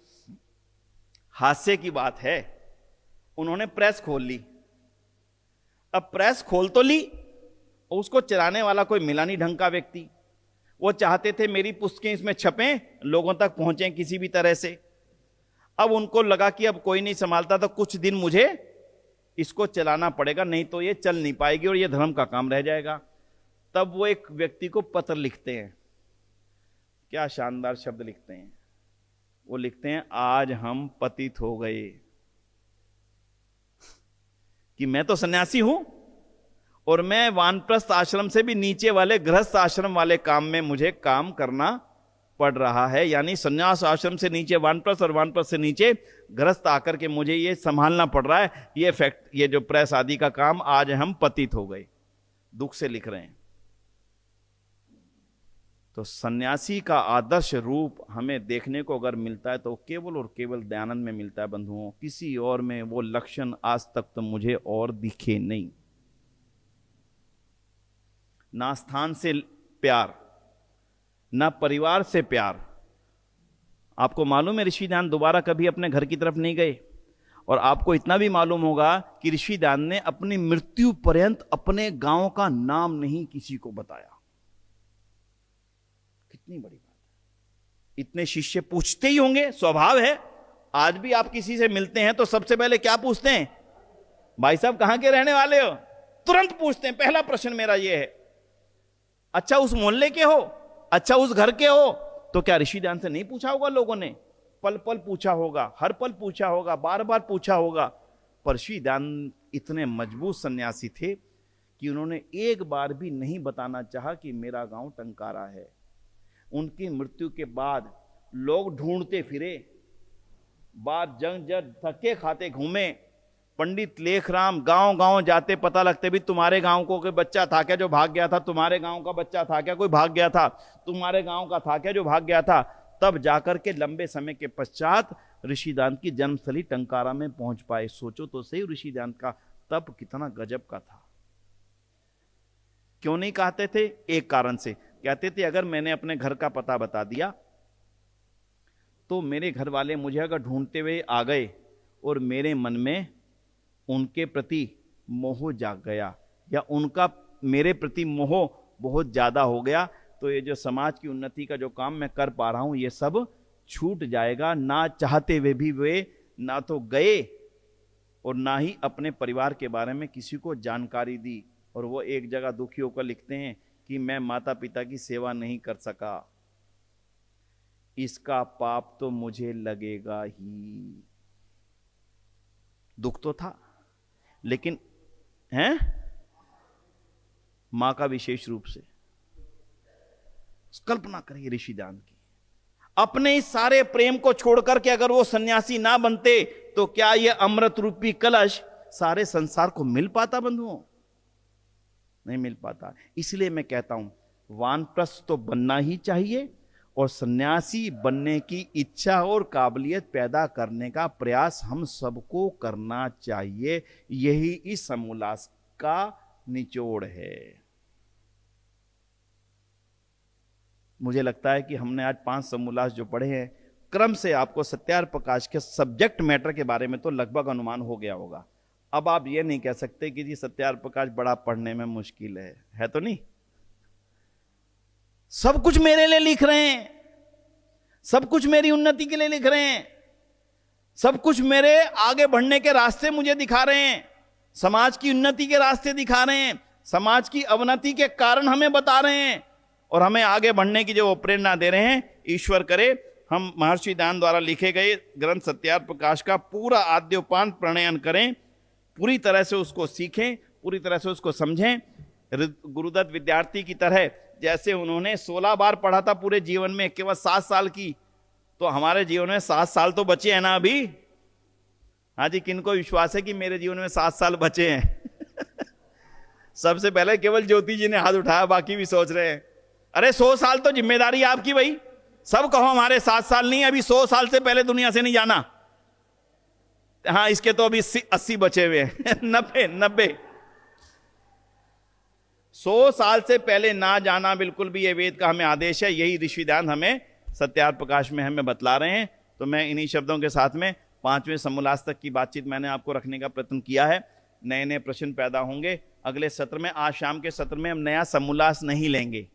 हास्य की बात है, उन्होंने प्रेस खोल ली। अब प्रेस खोल तो ली, उसको चलाने वाला कोई मिला नहीं ढंग का व्यक्ति। वो चाहते थे मेरी पुस्तकें इसमें छपें, लोगों तक पहुंचें किसी भी तरह से। अब उनको लगा कि अब कोई नहीं संभालता तो कुछ दिन मुझे इसको चलाना पड़ेगा, नहीं तो ये चल नहीं पाएगी और ये धर्म का काम रह जाएगा। तब वो एक व्यक्ति को पत्र लिखते हैं। क्या शानदार शब्द लिखते हैं। वो लिखते हैं, आज हम पतित हो गए कि मैं तो सन्यासी हूं और मैं वानप्रस्थ आश्रम से भी नीचे वाले गृहस्थ आश्रम वाले काम में मुझे काम करना पड़ रहा है। यानी सन्यास आश्रम से नीचे वानप्रस्थ और वानप्रस्थ से नीचे गृहस्थ आकर के मुझे ये संभालना पड़ रहा है। ये फैक्ट, ये जो प्रेस आदि का काम, आज हम पतित हो गए। दुख से लिख रहे हैं। तो सन्यासी का आदर्श रूप हमें देखने को अगर मिलता है तो केवल और केवल दयानंद में मिलता है बंधुओं। किसी और में वो लक्षण आज तक तो मुझे और दिखे नहीं। ना स्थान से प्यार, ना परिवार से प्यार। आपको मालूम है ऋषि दयानंद दोबारा कभी अपने घर की तरफ नहीं गए। और आपको इतना भी मालूम होगा कि ऋषि दयानंद ने अपनी मृत्यु पर्यंत अपने गांव का नाम नहीं किसी को बताया। कितनी बड़ी बात है। इतने शिष्य पूछते ही होंगे, स्वभाव है। आज भी आप किसी से मिलते हैं तो सबसे पहले क्या पूछते हैं? भाई साहब कहां के रहने वाले हो? तुरंत पूछते हैं। पहला प्रश्न मेरा यह है, अच्छा उस मोहल्ले के हो, अच्छा उस घर के हो? तो क्या ऋषि दयानंद से नहीं पूछा होगा लोगों ने? पल पल पूछा होगा, हर पल पूछा होगा, बार बार पूछा होगा। पर ऋषि दयानंद इतने मजबूत सन्यासी थे कि उन्होंने एक बार भी नहीं बताना चाहा कि मेरा गांव टंकारा है। उनकी मृत्यु के बाद लोग ढूंढते फिरे, बात जंग जग थके खाते घूमे। पंडित लेखराम गांव गांव जाते, पता लगते भी तुम्हारे गांव को कोई बच्चा था क्या जो भाग गया था? तुम्हारे गांव का बच्चा था क्या कोई भाग गया था? तुम्हारे गांव का था क्या जो भाग गया था? तब जाकर के लंबे समय के पश्चात ऋषि दयानंद की जन्मस्थली टंकारा में पहुंच पाए। सोचो तो सही, ऋषि दयानंद का तप कितना गजब का था। क्यों नहीं कहते थे? एक कारण से कहते थे, अगर मैंने अपने घर का पता बता दिया तो मेरे घर वाले मुझे अगर ढूंढते हुए आ गए और मेरे मन में उनके प्रति मोह जाग गया या उनका मेरे प्रति मोह बहुत ज्यादा हो गया, तो ये जो समाज की उन्नति का जो काम मैं कर पा रहा हूं ये सब छूट जाएगा। ना चाहते हुए भी वे ना तो गए और ना ही अपने परिवार के बारे में किसी को जानकारी दी। और वो एक जगह दुखी होकर लिखते हैं कि मैं माता पिता की सेवा नहीं कर सका, इसका पाप तो मुझे लगेगा ही। दुख तो था, लेकिन हैं मां का विशेष रूप से। कल्पना करिए ऋषि दयानंद की, अपने इस सारे प्रेम को छोड़कर के अगर वो सन्यासी ना बनते तो क्या ये अमृत रूपी कलश सारे संसार को मिल पाता बंधुओं? नहीं मिल पाता। इसलिए मैं कहता हूं वानप्रस्थ तो बनना ही चाहिए और सन्यासी बनने की इच्छा और काबिलियत पैदा करने का प्रयास हम सबको करना चाहिए। यही इस समोल्लास का निचोड़ है। मुझे लगता है कि हमने आज 5 समोल्लास जो पढ़े हैं, क्रम से आपको सत्यार्थ प्रकाश के सब्जेक्ट मैटर के बारे में तो लगभग अनुमान हो गया होगा। अब आप ये नहीं कह सकते कि जी सत्यार्थ प्रकाश बड़ा पढ़ने में मुश्किल है तो नहीं। सब कुछ मेरे लिए लिख रहे हैं, सब कुछ मेरी उन्नति के लिए लिख रहे हैं, सब कुछ मेरे आगे बढ़ने के रास्ते मुझे दिखा रहे हैं, समाज की उन्नति के रास्ते दिखा रहे हैं, समाज की अवनति के कारण हमें बता रहे हैं और हमें आगे बढ़ने की जो प्रेरणा दे रहे हैं। ईश्वर करे हम महर्षि दयानंद द्वारा लिखे गए ग्रंथ सत्यार्थ प्रकाश का पूरा आद्योपांत प्रणयन करें, पूरी तरह से उसको सीखें, पूरी तरह से उसको समझें। गुरुदत्त विद्यार्थी की तरह जैसे उन्होंने 16 बार पढ़ा था पूरे जीवन में, केवल 7 साल की, तो हमारे जीवन में 7 साल तो बचे हैं ना अभी। हाँ जी, किनको विश्वास है कि मेरे जीवन में 7 साल बचे हैं? सबसे पहले केवल ज्योति जी ने हाथ उठाया, बाकी भी सोच रहे हैं अरे 100 साल तो जिम्मेदारी आपकी भाई। सब कहो हमारे 7 साल नहीं, अभी 100 साल से पहले दुनिया से नहीं जाना। हाँ, इसके तो अभी 80 बचे हुए हैं। 90 100 साल से पहले ना जाना बिल्कुल भी ये वेद का हमें आदेश है, यही ऋषि ध्यान हमें सत्यार्थ प्रकाश में हमें बतला रहे हैं। तो मैं इन्हीं शब्दों के साथ में 5वें समोल्लास तक की बातचीत मैंने आपको रखने का प्रयत्न किया है। नए नए प्रश्न पैदा होंगे अगले सत्र में। आज शाम के सत्र में हम नया समोल्लास नहीं लेंगे।